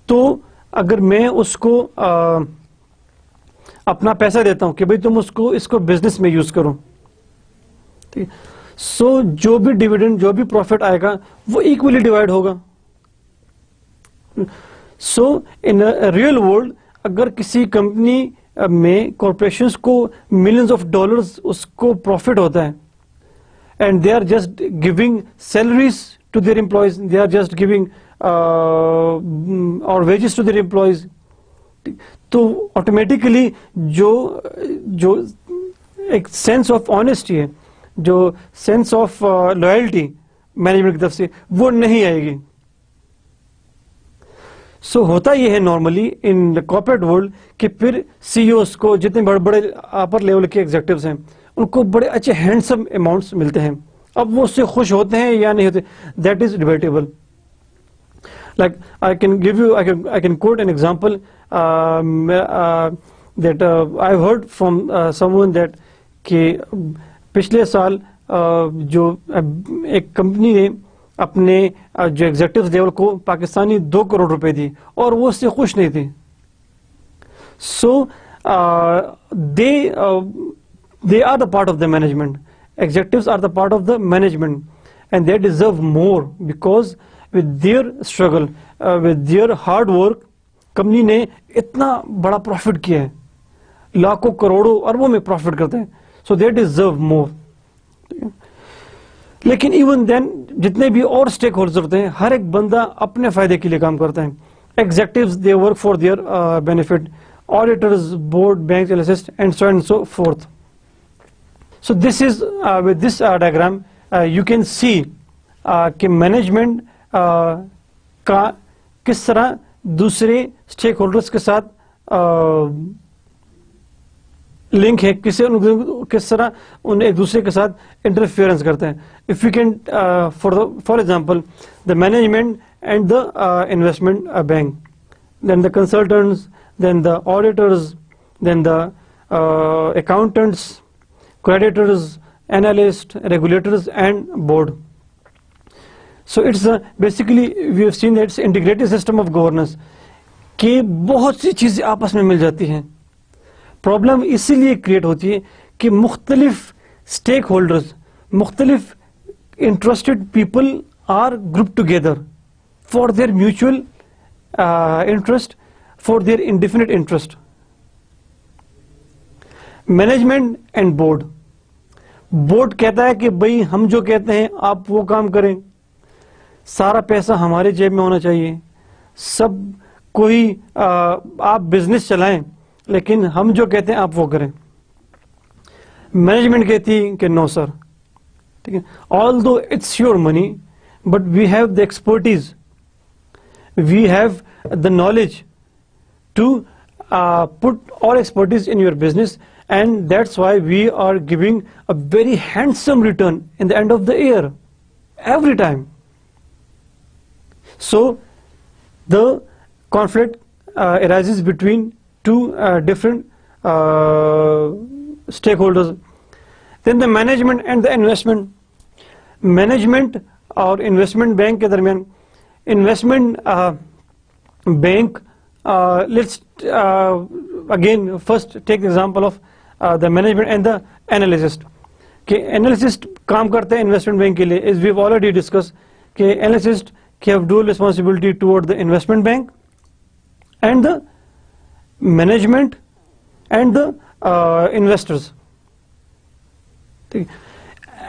تو اگر میں اس کو اپنا پیسہ دیتا ہوں کہ بھئی تم اس کو بزنس میں یوز کرو, سو جو بھی ڈیویڈنڈ, جو بھی پروفٹ آئے گا وہ ایکولی ڈیوائڈ ہوگا. سو ان ریئل ورلڈ اگر کسی کمپنی میں کارپوریشنز کو ملینز آف ڈالرز اس کو پروفٹ ہوتا ہے, and they are just giving salaries to their employees, they are just giving our wages to their employees, تو آٹومیٹیکلی جو ایک سینس آف آنیسٹی ہے, جو سینس آف لوئلٹی مینجمنٹ کی طرف سے وہ نہیں آئے گی. سو ہوتا یہ ہے نارملی ان کارپوریٹ ورلڈ کہ پھر سی اوز کو, جتنے بڑے بڑے اپر لیول کے ایگزیکٹوز ہیں, ان کو بڑے اچھے ہینڈسم اماؤنٹس ملتے ہیں. اب وہ اس سے خوش ہوتے ہیں یا نہیں ہوتے, that is debatable. Like I can quote an example that I've heard from someone that کہ پچھلے سال جو ایک کمپنی نے اپنے جو ایگزیکٹو لیول کو پاکستانی 2 کروڑ روپے دی اور وہ اس سے خوش نہیں تھی. سو they are the part of the management. Executives are the part of the management and they deserve more because with their struggle, with their hard work, company نے اتنا بڑا پروفٹ کیا ہے. لاکھوں کروڑوں اربوں میں پروفٹ کرتے ہیں, سو دے ڈیزرو مور. لیکن ایون دین جتنے بھی اور اسٹیک ہولڈر ہوتے ہیں, ہر ایک بندہ اپنے فائدے کے لیے کام کرتا ہے. Executives they work for their benefit, auditors, board, bank analyst and so and so forth. So this is with this diagram you can see کہ مینجمنٹ کا کس طرح دوسرے اسٹیک ہولڈرس کے ساتھ لنک ہے, کس طرح ان ایک دوسرے کے ساتھ انٹرفیئرنس کرتے ہیں. If you can for example the management and the investment bank, then the consultants, then the auditors, then the accountants, creditors, analysts, regulators and board. So it's basically we have seen that it's integrated system of governance کہ بہت سی چیزیں آپس میں مل جاتی ہیں. پرابلم اسی لیے کریٹ ہوتی ہے کہ مختلف اسٹیک ہولڈرز, مختلف interested people are group together for their mutual interest, for their indefinite interest. Management and board, board کہتا ہے کہ بھائی ہم جو کہتے ہیں آپ وہ کام کریں, سارا پیسہ ہمارے جیب میں ہونا چاہیے, سب کوئی آپ بزنس چلائیں لیکن ہم جو کہتے ہیں آپ وہ کریں. مینجمنٹ کہتی کہ نو سر, ٹھیک ہے, although it's your money but we have the expertise, we have the knowledge to put our expertise in your business, and that's why we are giving a very handsome return in the end of the year every time. So the conflict arises between two different stakeholders. Then the management and the investment. Management اور investment bank کے درمیان, investment bank, let's again first take the example of the management and the analyst. کہ analyst کام کرتے ہیں investment bank کے لیے, as we've already discussed کہ analyst have dual responsibility toward the investment bank and the management and the investors.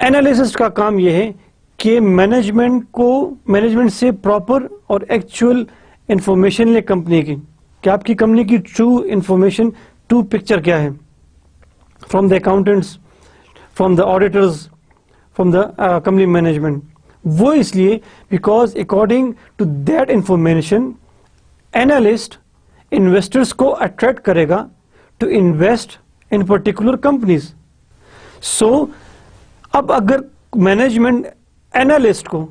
Analyst کا کام یہ ہے کہ مینجمنٹ سے پراپر اور ایکچوئل انفارمیشن لے کمپنی کی, کہ آپ کی کمپنی کی ٹرو انفارمیشن, ٹرو پکچر کیا ہے, from the accountants, from the auditors, from the company management. وہ اس لیے because according to that information analyst investors کو اٹریکٹ کرے گا to invest in particular companies. So اب اگر مینجمنٹ اینالسٹ کو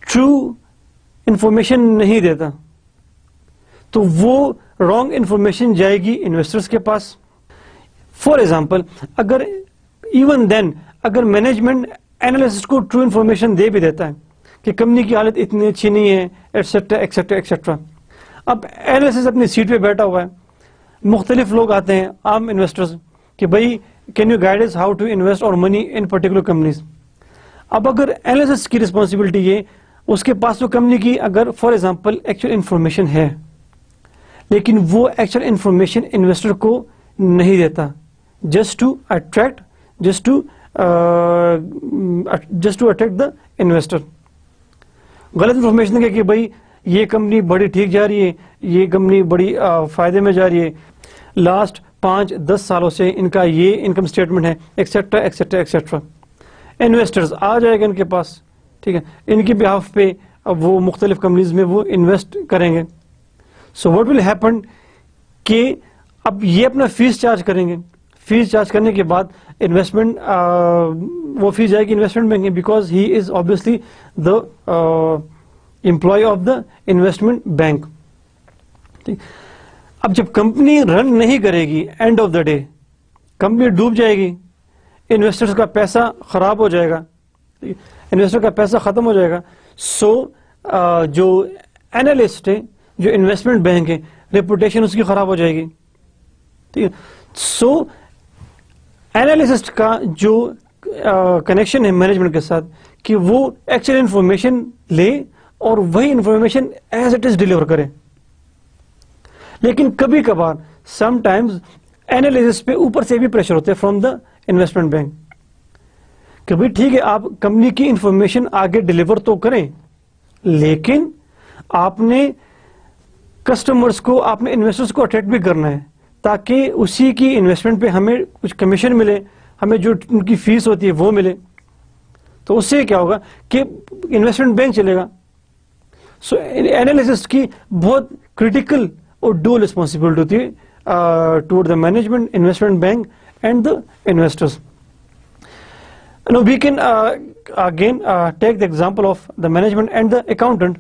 ٹرو انفارمیشن نہیں دیتا تو وہ رانگ انفارمیشن جائے گی انویسٹرس کے پاس. فار ایگزامپل اگر ایون دین اگر مینجمنٹ اینالسٹ کو ٹرو انفارمیشن دے بھی دیتا ہے کہ کمپنی کی حالت اتنی اچھی نہیں ہے ایٹسٹرا ایکسٹرا ایکسٹرا, اب اینالسٹ اپنی سیٹ پہ بیٹھا ہوا ہے, مختلف لوگ آتے ہیں عام انویسٹرز کہ بھائی can you guide us how to invest our money in particular companies. اب اگر اینالسٹ کی رسپانسبلٹی یہ, اس کے پاس وہ کمپنی کی اگر فار ایگزامپل ایکچوئل انفارمیشن ہے لیکن وہ ایکچوئل انفارمیشن انویسٹر کو نہیں دیتا, just to attract the investor. غلط انفارمیشن ہے کہ بھائی یہ کمپنی بڑی ٹھیک جا رہی ہے, یہ کمپنی بڑی فائدے میں جا رہی ہے, لاسٹ 5-10 سالوں سے ان کا یہ انکم اسٹیٹمنٹ ہے ایکسیٹرا ایکسیٹرا ایکسیٹرا. انویسٹرز آ جائے گا ان کے پاس, ٹھیک ہے, ان کے بہاف پہ اب وہ مختلف کمپنیز میں وہ انویسٹ کریں گے. سو واٹ ول ہیپن کہ اب یہ اپنا فیس چارج کریں گے, فیس چارج کرنے کے بعد انویسٹمنٹ وہ فیس جائے گی انویسٹمنٹ بینک میں, because he is obviously the employee of the investment bank. اب جب کمپنی رن نہیں کرے گی, end of the day company ڈوب جائے گی, انویسٹرز کا پیسہ خراب ہو جائے گا, انویسٹر کا پیسہ ختم ہو جائے گا. سو جو اینالسٹ ہے, جو انویسٹمنٹ بینک ہے, ریپوٹیشن اس کی خراب ہو جائے گی, ٹھیک ہے. سو اینالسٹ کا جو کنیکشن ہے مینجمنٹ کے ساتھ کہ وہ ایکچوئل انفارمیشن لے اور وہی information as it is deliver کرے. لیکن کبھی کبھار سم ٹائمز اینالیسس پہ اوپر سے بھی پریشر ہوتے ہیں فرام دا انویسٹمنٹ بینک کہ بھائی ٹھیک ہے آپ کمپنی کی انفارمیشن آگے ڈلیور تو کریں, لیکن آپ نے کسٹمرز کو, آپ نے انویسٹرز کو اٹریکٹ بھی کرنا ہے تاکہ اسی کی انویسٹمنٹ پہ ہمیں کچھ کمیشن ملے, ہمیں جو ان کی فیس ہوتی ہے وہ ملے. تو اس سے کیا ہوگا کہ انویسٹمنٹ بینک چلے گا. سو اینالیسسٹ کی بہت کریٹیکل اور ڈول ریسپانسبلٹی ہوتی ہے toward the management, investment bank and the investors. Now we can again take the example of the management and the accountant.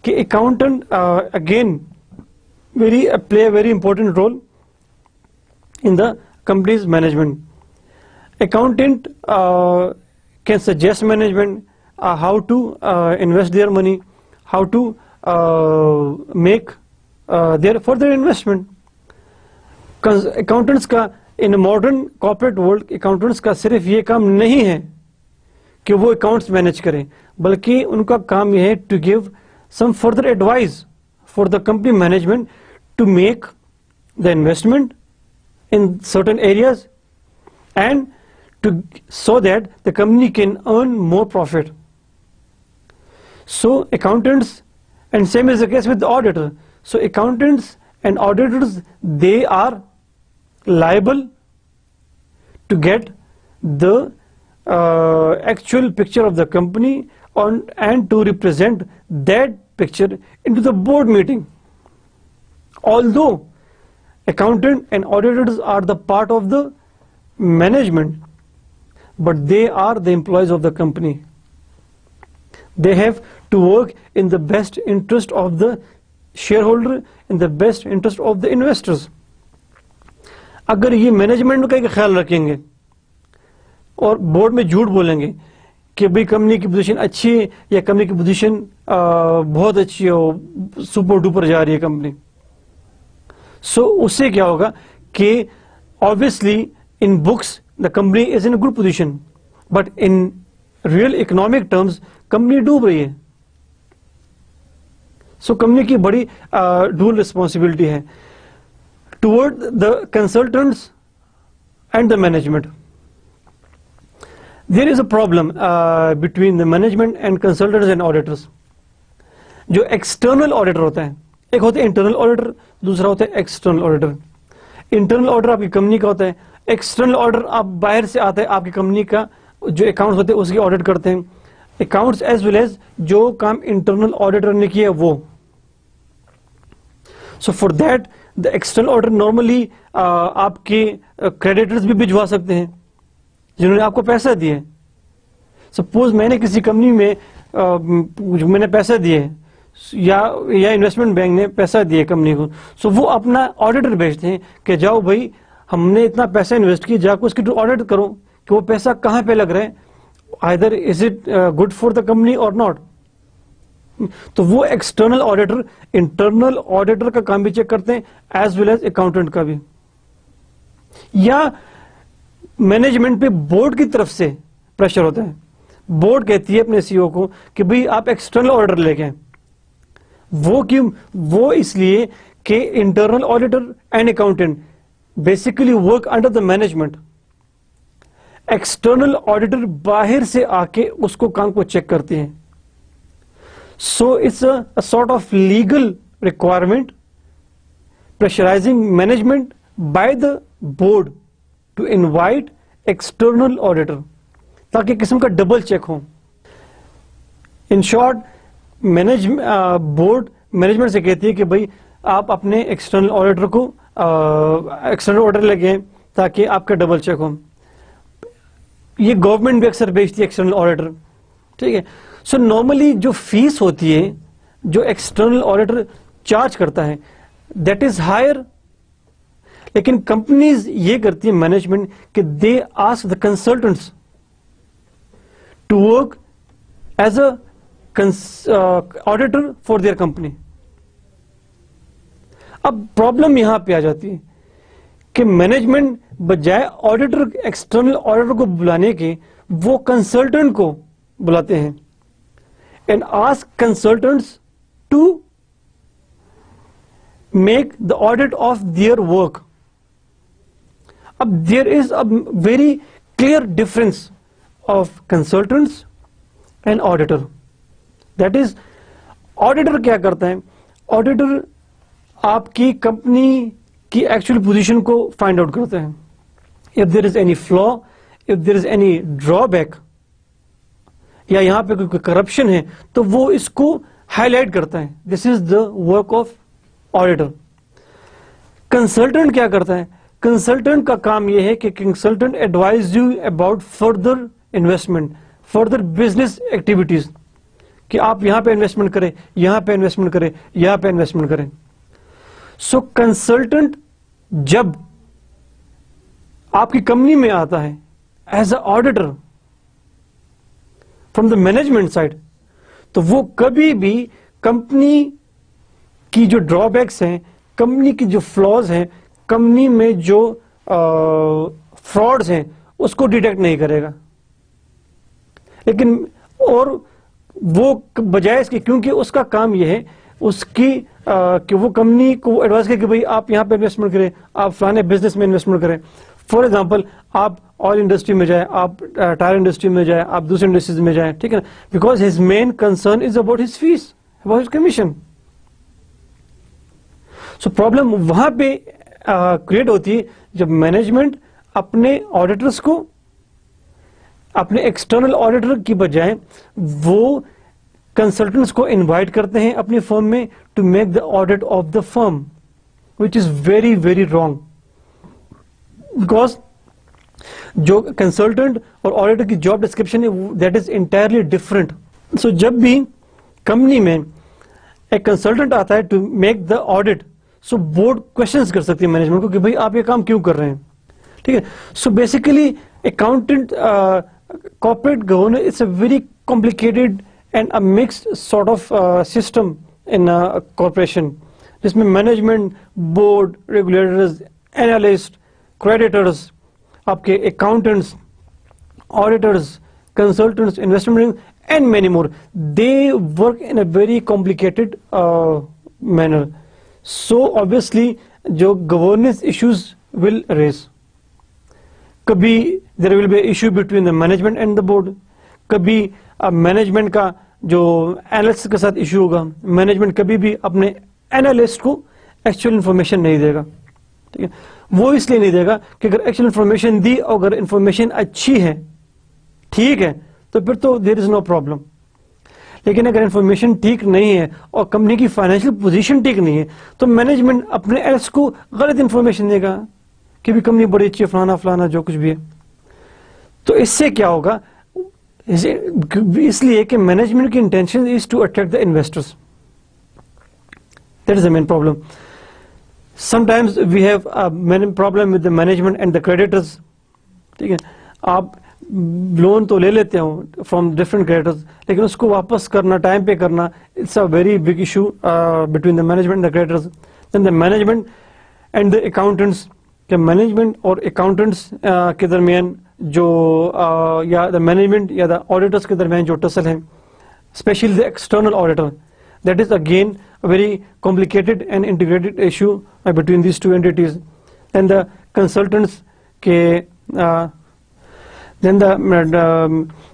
کہ accountant again play a very important role in the company's management. Accountant can suggest management how to invest their money, how to make their further investment. Accountants کا in modern corporate world accountants کا صرف یہ کام نہیں ہے کہ وہ اکاؤنٹس مینج کریں, بلکہ ان کا کام یہ ہے to give some further advise for the company management to make the investment in certain areas and to so that the company can earn more profit. So accountants and same is the case with auditor. So accountants and auditors they are liable to get the actual picture of the company and to represent that picture into the board meeting. Although accountant and auditors are the part of the management, but they are the employees of the company. They have to work in the best interest of the shareholder, in the best interest of the investors. اگر یہ مینجمنٹ کا خیال رکھیں گے اور بورڈ میں جھوٹ بولیں گے کہ بھئی کمپنی کی پوزیشن اچھی ہے یا کمپنی کی پوزیشن بہت اچھی ہو, سپر ڈوپر جا رہی ہے کمپنی, سو اس سے کیا ہوگا کہ obviously in books the company is in a good position, but in real economic terms company ڈوب رہی ہے. سو کمپنی کی بڑی ڈول ریسپانسبلٹی ہے toward the consultants and the management. There is a problem between the management and consultants and auditors. جو external auditor ہوتا ہے, ایک ہوتا ہے internal auditor, دوسرا ہوتا ہے external auditor. Internal auditor آپ کی کمپنی کا ہوتا ہے, external auditor آپ باہر سے آتا ہے, آپ کی کمپنی کا جو اکاؤنٹس ہوتے ہیں اس کی آڈٹ کرتے ہیں, اکاؤنٹس ایز ویل ایز جو کام انٹرنل آڈیٹر نے کیا وہ. So for that the external auditor normally آپ کے کریڈیٹرز بھی بھجوا سکتے ہیں جنہوں نے آپ کو پیسہ دیے. سپوز میں نے کسی کمپنی میں میں نے پیسہ دیے یا انویسٹمنٹ بینک نے پیسہ دیے کمپنی کو, سو وہ اپنا آڈیٹر بھیجتے ہیں کہ جاؤ بھائی ہم نے اتنا پیسہ انویسٹ کیا, جا کے اس کی آڈٹ کرو کہ وہ پیسہ کہاں پہ لگ رہا ہے, either is it good for the company or not. تو وہ ایکسٹرنل آڈیٹر انٹرنل آڈیٹر کا کام بھی چیک کرتے ہیں ایز ویل ایز اکاؤنٹنٹ کا بھی. یا مینجمنٹ پہ بورڈ کی طرف سے پریشر ہوتا ہے, بورڈ کہتی ہے اپنے سی او کو کہ بھئی آپ ایکسٹرنل آڈیٹر لے کے آئیں. وہ کیوں؟ وہ اس لیے کہ internal auditor and accountant basically work under the management. External auditor باہر سے آ کے اس کو کام کو چیک کرتے ہیں. So it's a sort of legal requirement pressurising management by the board to invite external auditor تاکہ قسم کا ڈبل چیک ہو. ان شارٹ بورڈ مینجمنٹ سے کہتی ہے کہ بھائی آپ اپنے ایکسٹرنل آڈیٹر کو ایکسٹرنل آڈیٹر لگیں تاکہ آپ کا ڈبل چیک ہو. یہ گورنمنٹ بھی اکثر بیچتی ہے ایکسٹرنل آڈیٹر, ٹھیک ہے. سو نارملی جو فیس ہوتی ہے جو ایکسٹرنل آڈیٹر چارج کرتا ہے دیٹ از ہائر, لیکن کمپنیز یہ کرتی ہے مینجمنٹ کہ they ask the consultants to work as a auditor for their company. اب پرابلم یہاں پہ آ جاتی ہے کہ مینجمنٹ بجائے آڈیٹر ایکسٹرنل آڈیٹر کو بلانے کے وہ کنسلٹنٹ کو بلاتے ہیں and ask consultants to make the audit of their work. There is a very clear difference of consultants and auditor. That is, auditor کیا کرتا ہے؟ auditor آپ کی کمپنی کی ایکچوئل پوزیشن کو فائنڈ آؤٹ کرتے ہیں. If there is any flaw, if there is any drawback, یا یہاں پہ کوئی کرپشن ہے تو وہ اس کو ہائی لائٹ کرتا ہے. This is the work of auditor. Consultant کیا کرتا ہے؟ کنسلٹنٹ کا کام یہ ہے کہ consultant advise you about further investment, further business activities, کہ آپ یہاں پہ انویسٹمنٹ کریں, یہاں پہ انویسٹمنٹ کریں, یہاں پہ انویسٹمنٹ کریں. سو کنسلٹنٹ جب آپ کی کمپنی میں آتا ہے as a auditor from the management side, تو وہ کبھی بھی کمپنی کی جو ڈرا بیکس ہیں, کمپنی کی جو فلاز ہیں, کمپنی میں جو فراڈز ہیں, اس کو ڈیٹیکٹ نہیں کرے گا. لیکن اور وہ بجائے اس کے, کیونکہ اس کا کام یہ ہے اس کی کہ وہ کمپنی کو ایڈوائز کرے کہ بھئی آپ یہاں پہ انویسٹمنٹ کریں, آپ فلانے بزنس میں انویسٹمنٹ کریں. فار ایگزامپل آپ آئل انڈسٹری میں جائیں, آپ ٹائر انڈسٹری میں جائیں, آپ دوسرے انڈسٹریز میں جائیں, ٹھیک ہے نا, because his main concern is about his fees, about his commission. So problem وہاں پہ کریٹ ہوتی ہے جب مینجمنٹ اپنے آڈیٹرس کو, اپنے ایکسٹرنل آڈیٹر کی بجائے وہ کنسلٹنٹس کو انوائٹ کرتے ہیں اپنی فرم میں to make the audit of the firm, which is very very wrong. Because جو کنسلٹنٹ اور آڈیٹر کی جاب ڈسکرپشن ہے that is entirely different. So جب بھی کمپنی میں ایک کنسلٹنٹ آتا ہے to make the audit, so board questions کر سکتی ہے مینجمنٹ کو کہ بھائی آپ یہ کام کیوں کر رہے ہیں, ٹھیک ہے. So basically accountant corporate governance, it's a very complicated and a mixed sort of system in a corporation, جس میں management, board, regulators, analyst, creditors, آپ کے accountants, auditors, consultants, investment and many more, they work in a very complicated manner. So obviously جو گورننس ایشوز ول ریز, کبھی there will be issue between the management and the board, کبھی مینجمنٹ کا جو اینالسٹ کے ساتھ ایشو ہوگا, مینجمنٹ کبھی بھی اپنے اینالسٹ کو ایکچوئل انفارمیشن نہیں دے گا, ٹھیک ہے. وہ اس لیے نہیں دے گا کہ اگر ایکچوئل انفارمیشن دی, اگر انفارمیشن اچھی ہے, ٹھیک ہے, تو پھر تو دیر از نو پرابلم. لیکن اگر انفارمیشن ٹھیک نہیں ہے اور کمپنی کی فائنینشیل پوزیشن ٹھیک نہیں ہے, تو مینجمنٹ اپنے اینالسٹ کو غلط انفارمیشن دے گا کہ بھی کمپنی بڑی اچھی ہے, فلانا فلانا جو کچھ بھی ہے. تو اس سے کیا ہوگا, اس لیے کہ مینجمنٹ کی intention is to attract the investors. That is the main problem. Sometimes we have a problem with the management and the creditors. ٹھیک ہے, آپ لون تو لے لیتے ہو فرام ڈفرنٹ کریڈیٹرز, لیکن اس کو واپس کرنا, ٹائم پہ کرنا, it's a very big issue between the management and the creditors. Then the management and the accountants, کہ مینجمنٹ اور اکاؤنٹنٹس کے درمیان جو یا دا مینجمنٹ یا دا آڈیٹرس کے درمیان جو ٹسل ہے, especially the external auditor, that is again a very complicated and integrated issue between these two entities. Then the consultants then the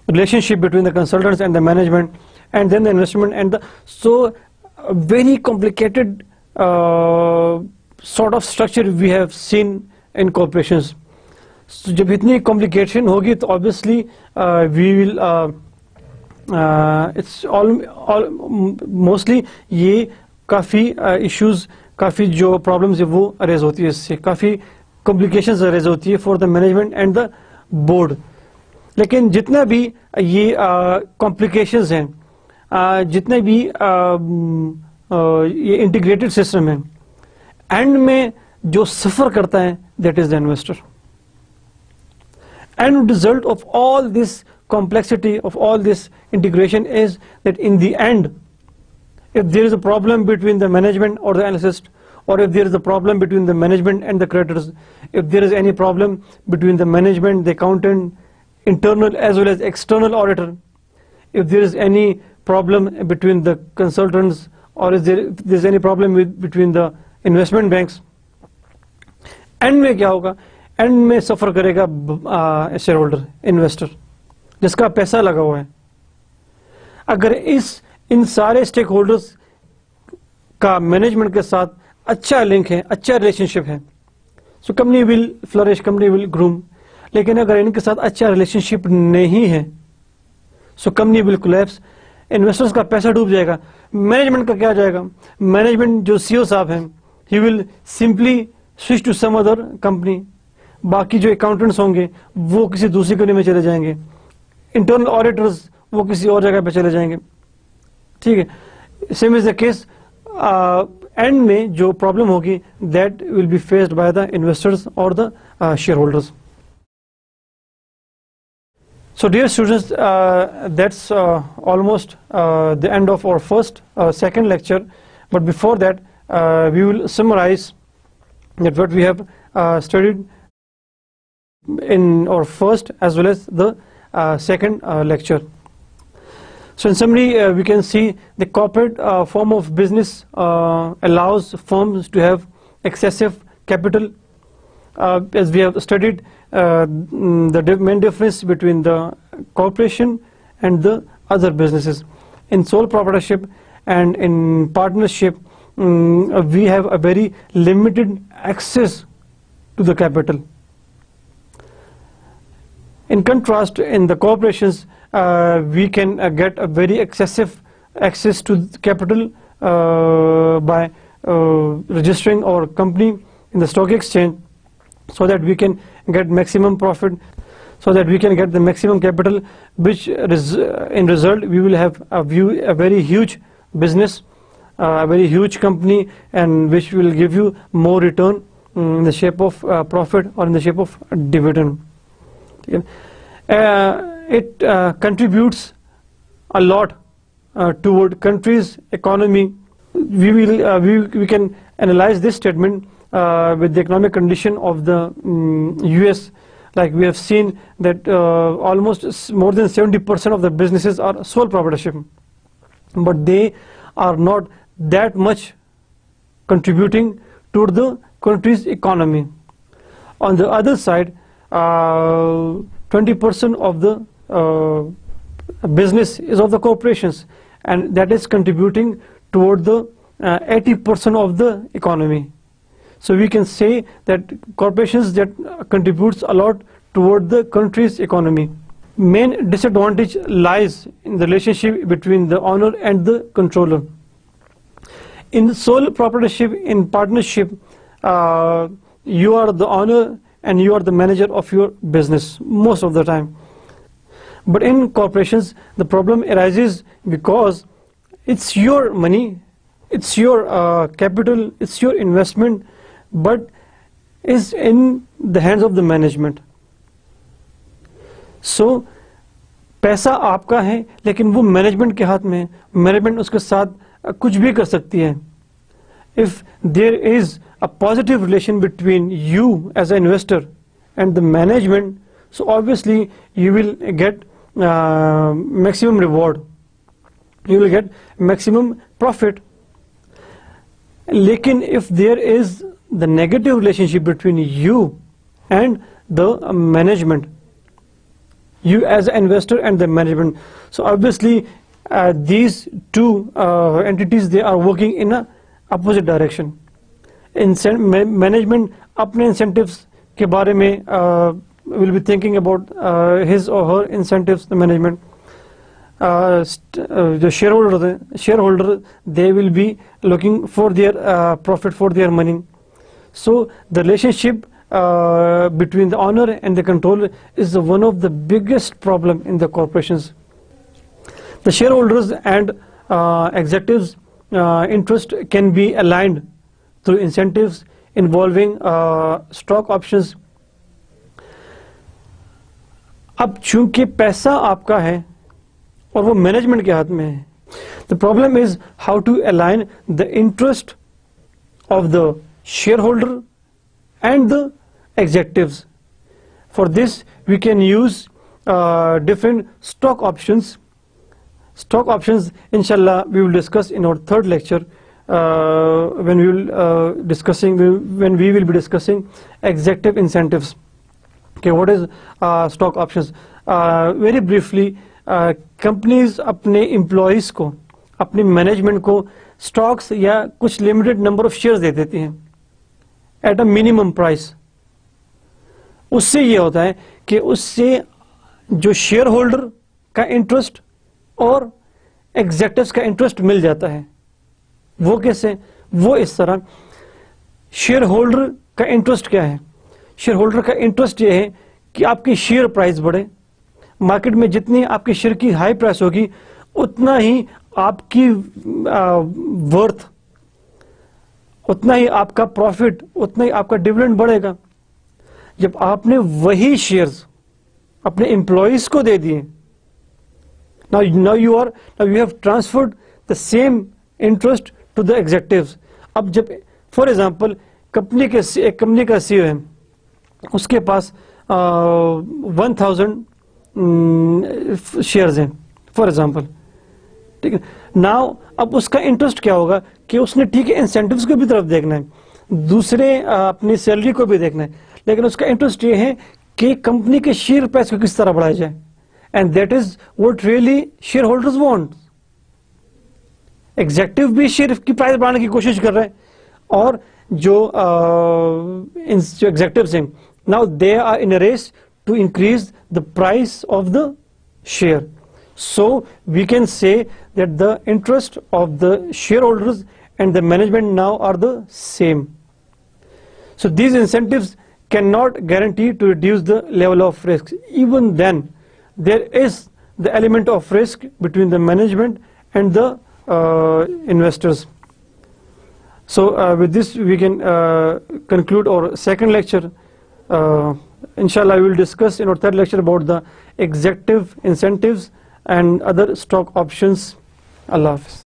relationship between the consultants and the management, and then the investment and the, so a very complicated sort of structure we have seen in corporations. So jab itni complication hogi to obviously we will it's all mostly یہ کافی ایشوز, کافی جو پرابلمز ہے وہ اریز ہوتی ہے, اس سے کافی کمپلیکیشنز اریز ہوتی ہے for the management and the board. لیکن جتنا بھی یہ کمپلیکیشنز ہیں, جتنے بھی یہ انٹیگریٹڈ سسٹم ہے, اینڈ میں جو سفر کرتا ہے that is the investor. And result of all this complexity of all this integration is that in the end, if there is a problem between the management or the analyst, or if there is a problem between the management and the creditors, if there is any problem between the management, the accountant, internal as well as external auditor, if there is any problem between the consultants, or if there is any problem between the investment banks. And میں کیا ہوگا؟ اینڈ میں سفر کرے گا شیئر ہولڈر، انویسٹر جس کا پیسہ لگا ہوا ہے. اگر ان سارے اسٹیک ہولڈرز کا مینجمنٹ کے ساتھ اچھا لنک ہے، اچھا ریلیشن شپ ہے، so company will flourish, company will groom. لیکن اگر ان کے ساتھ اچھا ریلیشن شپ نہیں ہے so company will collapse, investors کا پیسہ ڈوب جائے گا. مینجمنٹ کا کیا جائے گا؟ مینجمنٹ جو سی او صاحب ہیں he will simply switch to some other company. باقی جو اکاؤنٹنٹس ہوں گے وہ کسی دوسری کمپنی میں چلے جائیں گے، انٹرنل آڈیٹرز وہ کسی اور جگہ پہ چلے جائیں گے. ٹھیک ہے، same is the case. And میں جو پرابلم ہوگی that will be faced by the investors اور the shareholders. So dear students, that's almost the end of our second lecture. But before that, we will summarize that what we have studied in our first as well as the second lecture. So in summary, we can see the corporate form of business allows firms to have excessive capital. As we have studied the main difference between the corporation and the other businesses. In sole proprietorship and in partnership, we have a very limited access to the capital. In contrast, in the corporations, we can get a very excessive access to capital by registering our company in the stock exchange, so that we can get maximum profit, so that we can get the maximum capital, which in result we will have a very huge business, a very huge company, and which will give you more return in the shape of profit or in the shape of dividend. It contributes a lot toward country's economy. We can analyze this statement with the economic condition of the US. Like we have seen that almost more than 70% of the businesses are sole proprietorship, but they are not that much contributing to the country's economy. On the other side, 20% of the business is of the corporations, and that is contributing toward the 80% of the economy. So we can say that corporations that contributes a lot toward the country's economy. Main disadvantage lies in the relationship between the owner and the controller. In sole proprietorship, in partnership, you are the owner and you are the manager of your business most of the time. But in corporations, the problem arises because it's your money, it's your capital, it's your investment, but is in the hands of the management. So پیسہ آپ کا ہے لیکن وہ مینجمنٹ کے ہاتھ میں ہے. مینجمنٹ اس کے ساتھ کچھ بھی کر سکتی ہے. If there is a positive relation between you as an investor and the management, so obviously you will get maximum reward, you will get maximum profit. لیکن if there is the negative relationship between you and the management, you as an investor and the management, so obviously these two entities, they are working in a opposite direction. Management اپنے incentives کے بارے میں will be thinking about his or her incentives. The management, the shareholder, they will be looking for their profit, for their money. So the relationship between the owner and the controller is one of the biggest problem in the corporations. The shareholders and executives interest can be aligned through incentives involving stock options. اب چونکہ پیسہ آپ کا ہے اور وہ مینجمنٹ کے ہاتھ میں ہے, the problem is how to align the interest of the shareholder and the executives. For this we can use different stock options. Stock options, inshallah, we will discuss in our third lecture. when we will be discussing executive incentives. Okay, what is stock options? Very briefly, companies اپنے امپلائیز کو, اپنی مینجمنٹ کو اسٹاکس یا کچھ لمیٹڈ نمبر آف شیئرز دے دیتی ہیں ایٹ اے منیمم پرائس. اس سے یہ ہوتا ہے کہ اس سے جو شیئر ہولڈر کا انٹرسٹ اور ایگزیکٹوز کا انٹرسٹ مل جاتا ہے. وہ کیسے؟ وہ اس طرح, شیئر ہولڈر کا انٹرسٹ کیا ہے؟ شیئر ہولڈر کا انٹرسٹ یہ ہے کہ آپ کی شیئر پرائز بڑھے. مارکیٹ میں جتنی آپ کی شیئر کی ہائی پرائس ہوگی اتنا ہی آپ کی ورتھ, اتنا ہی آپ کا پروفٹ, اتنا ہی آپ کا ڈیویڈنڈ بڑھے گا. جب آپ نے وہی شیئرز اپنے امپلائیز کو دے دیے, now you have transferred the same interest to the executives. اب جب فار ایگزامپل ایک کمپنی کا سی او ہے, اس کے پاس 1000 شیئرز ہیں فار ایگزامپل, ٹھیک ہے. ناؤ اب اس کا انٹرسٹ کیا ہوگا کہ اس نے ٹھیک ہے انسینٹیوز کو بھی طرف دیکھنا ہے, دوسرے اپنی سیلری کو بھی دیکھنا ہے, لیکن اس کا انٹرسٹ یہ ہے کہ کمپنی کے شیئر پرائز کو کس طرح بڑھایا جائے. And that is what really share holders want. Executive بھی شیئر کی پرائز بڑھانے کی کوشش کر رہے ہیں, اور جو ایگزیکٹوز ہیں now they are in a race to increase the price of the share. So we can say that the interest of the shareholders and the management now are the same. So these incentives cannot guarantee to reduce the level of risk. Even then there is the element of risk between the management and the investors. So with this we can conclude our second lecture. Inshallah, we will discuss in our third lecture about the executive incentives and other stock options. Allah Hafiz.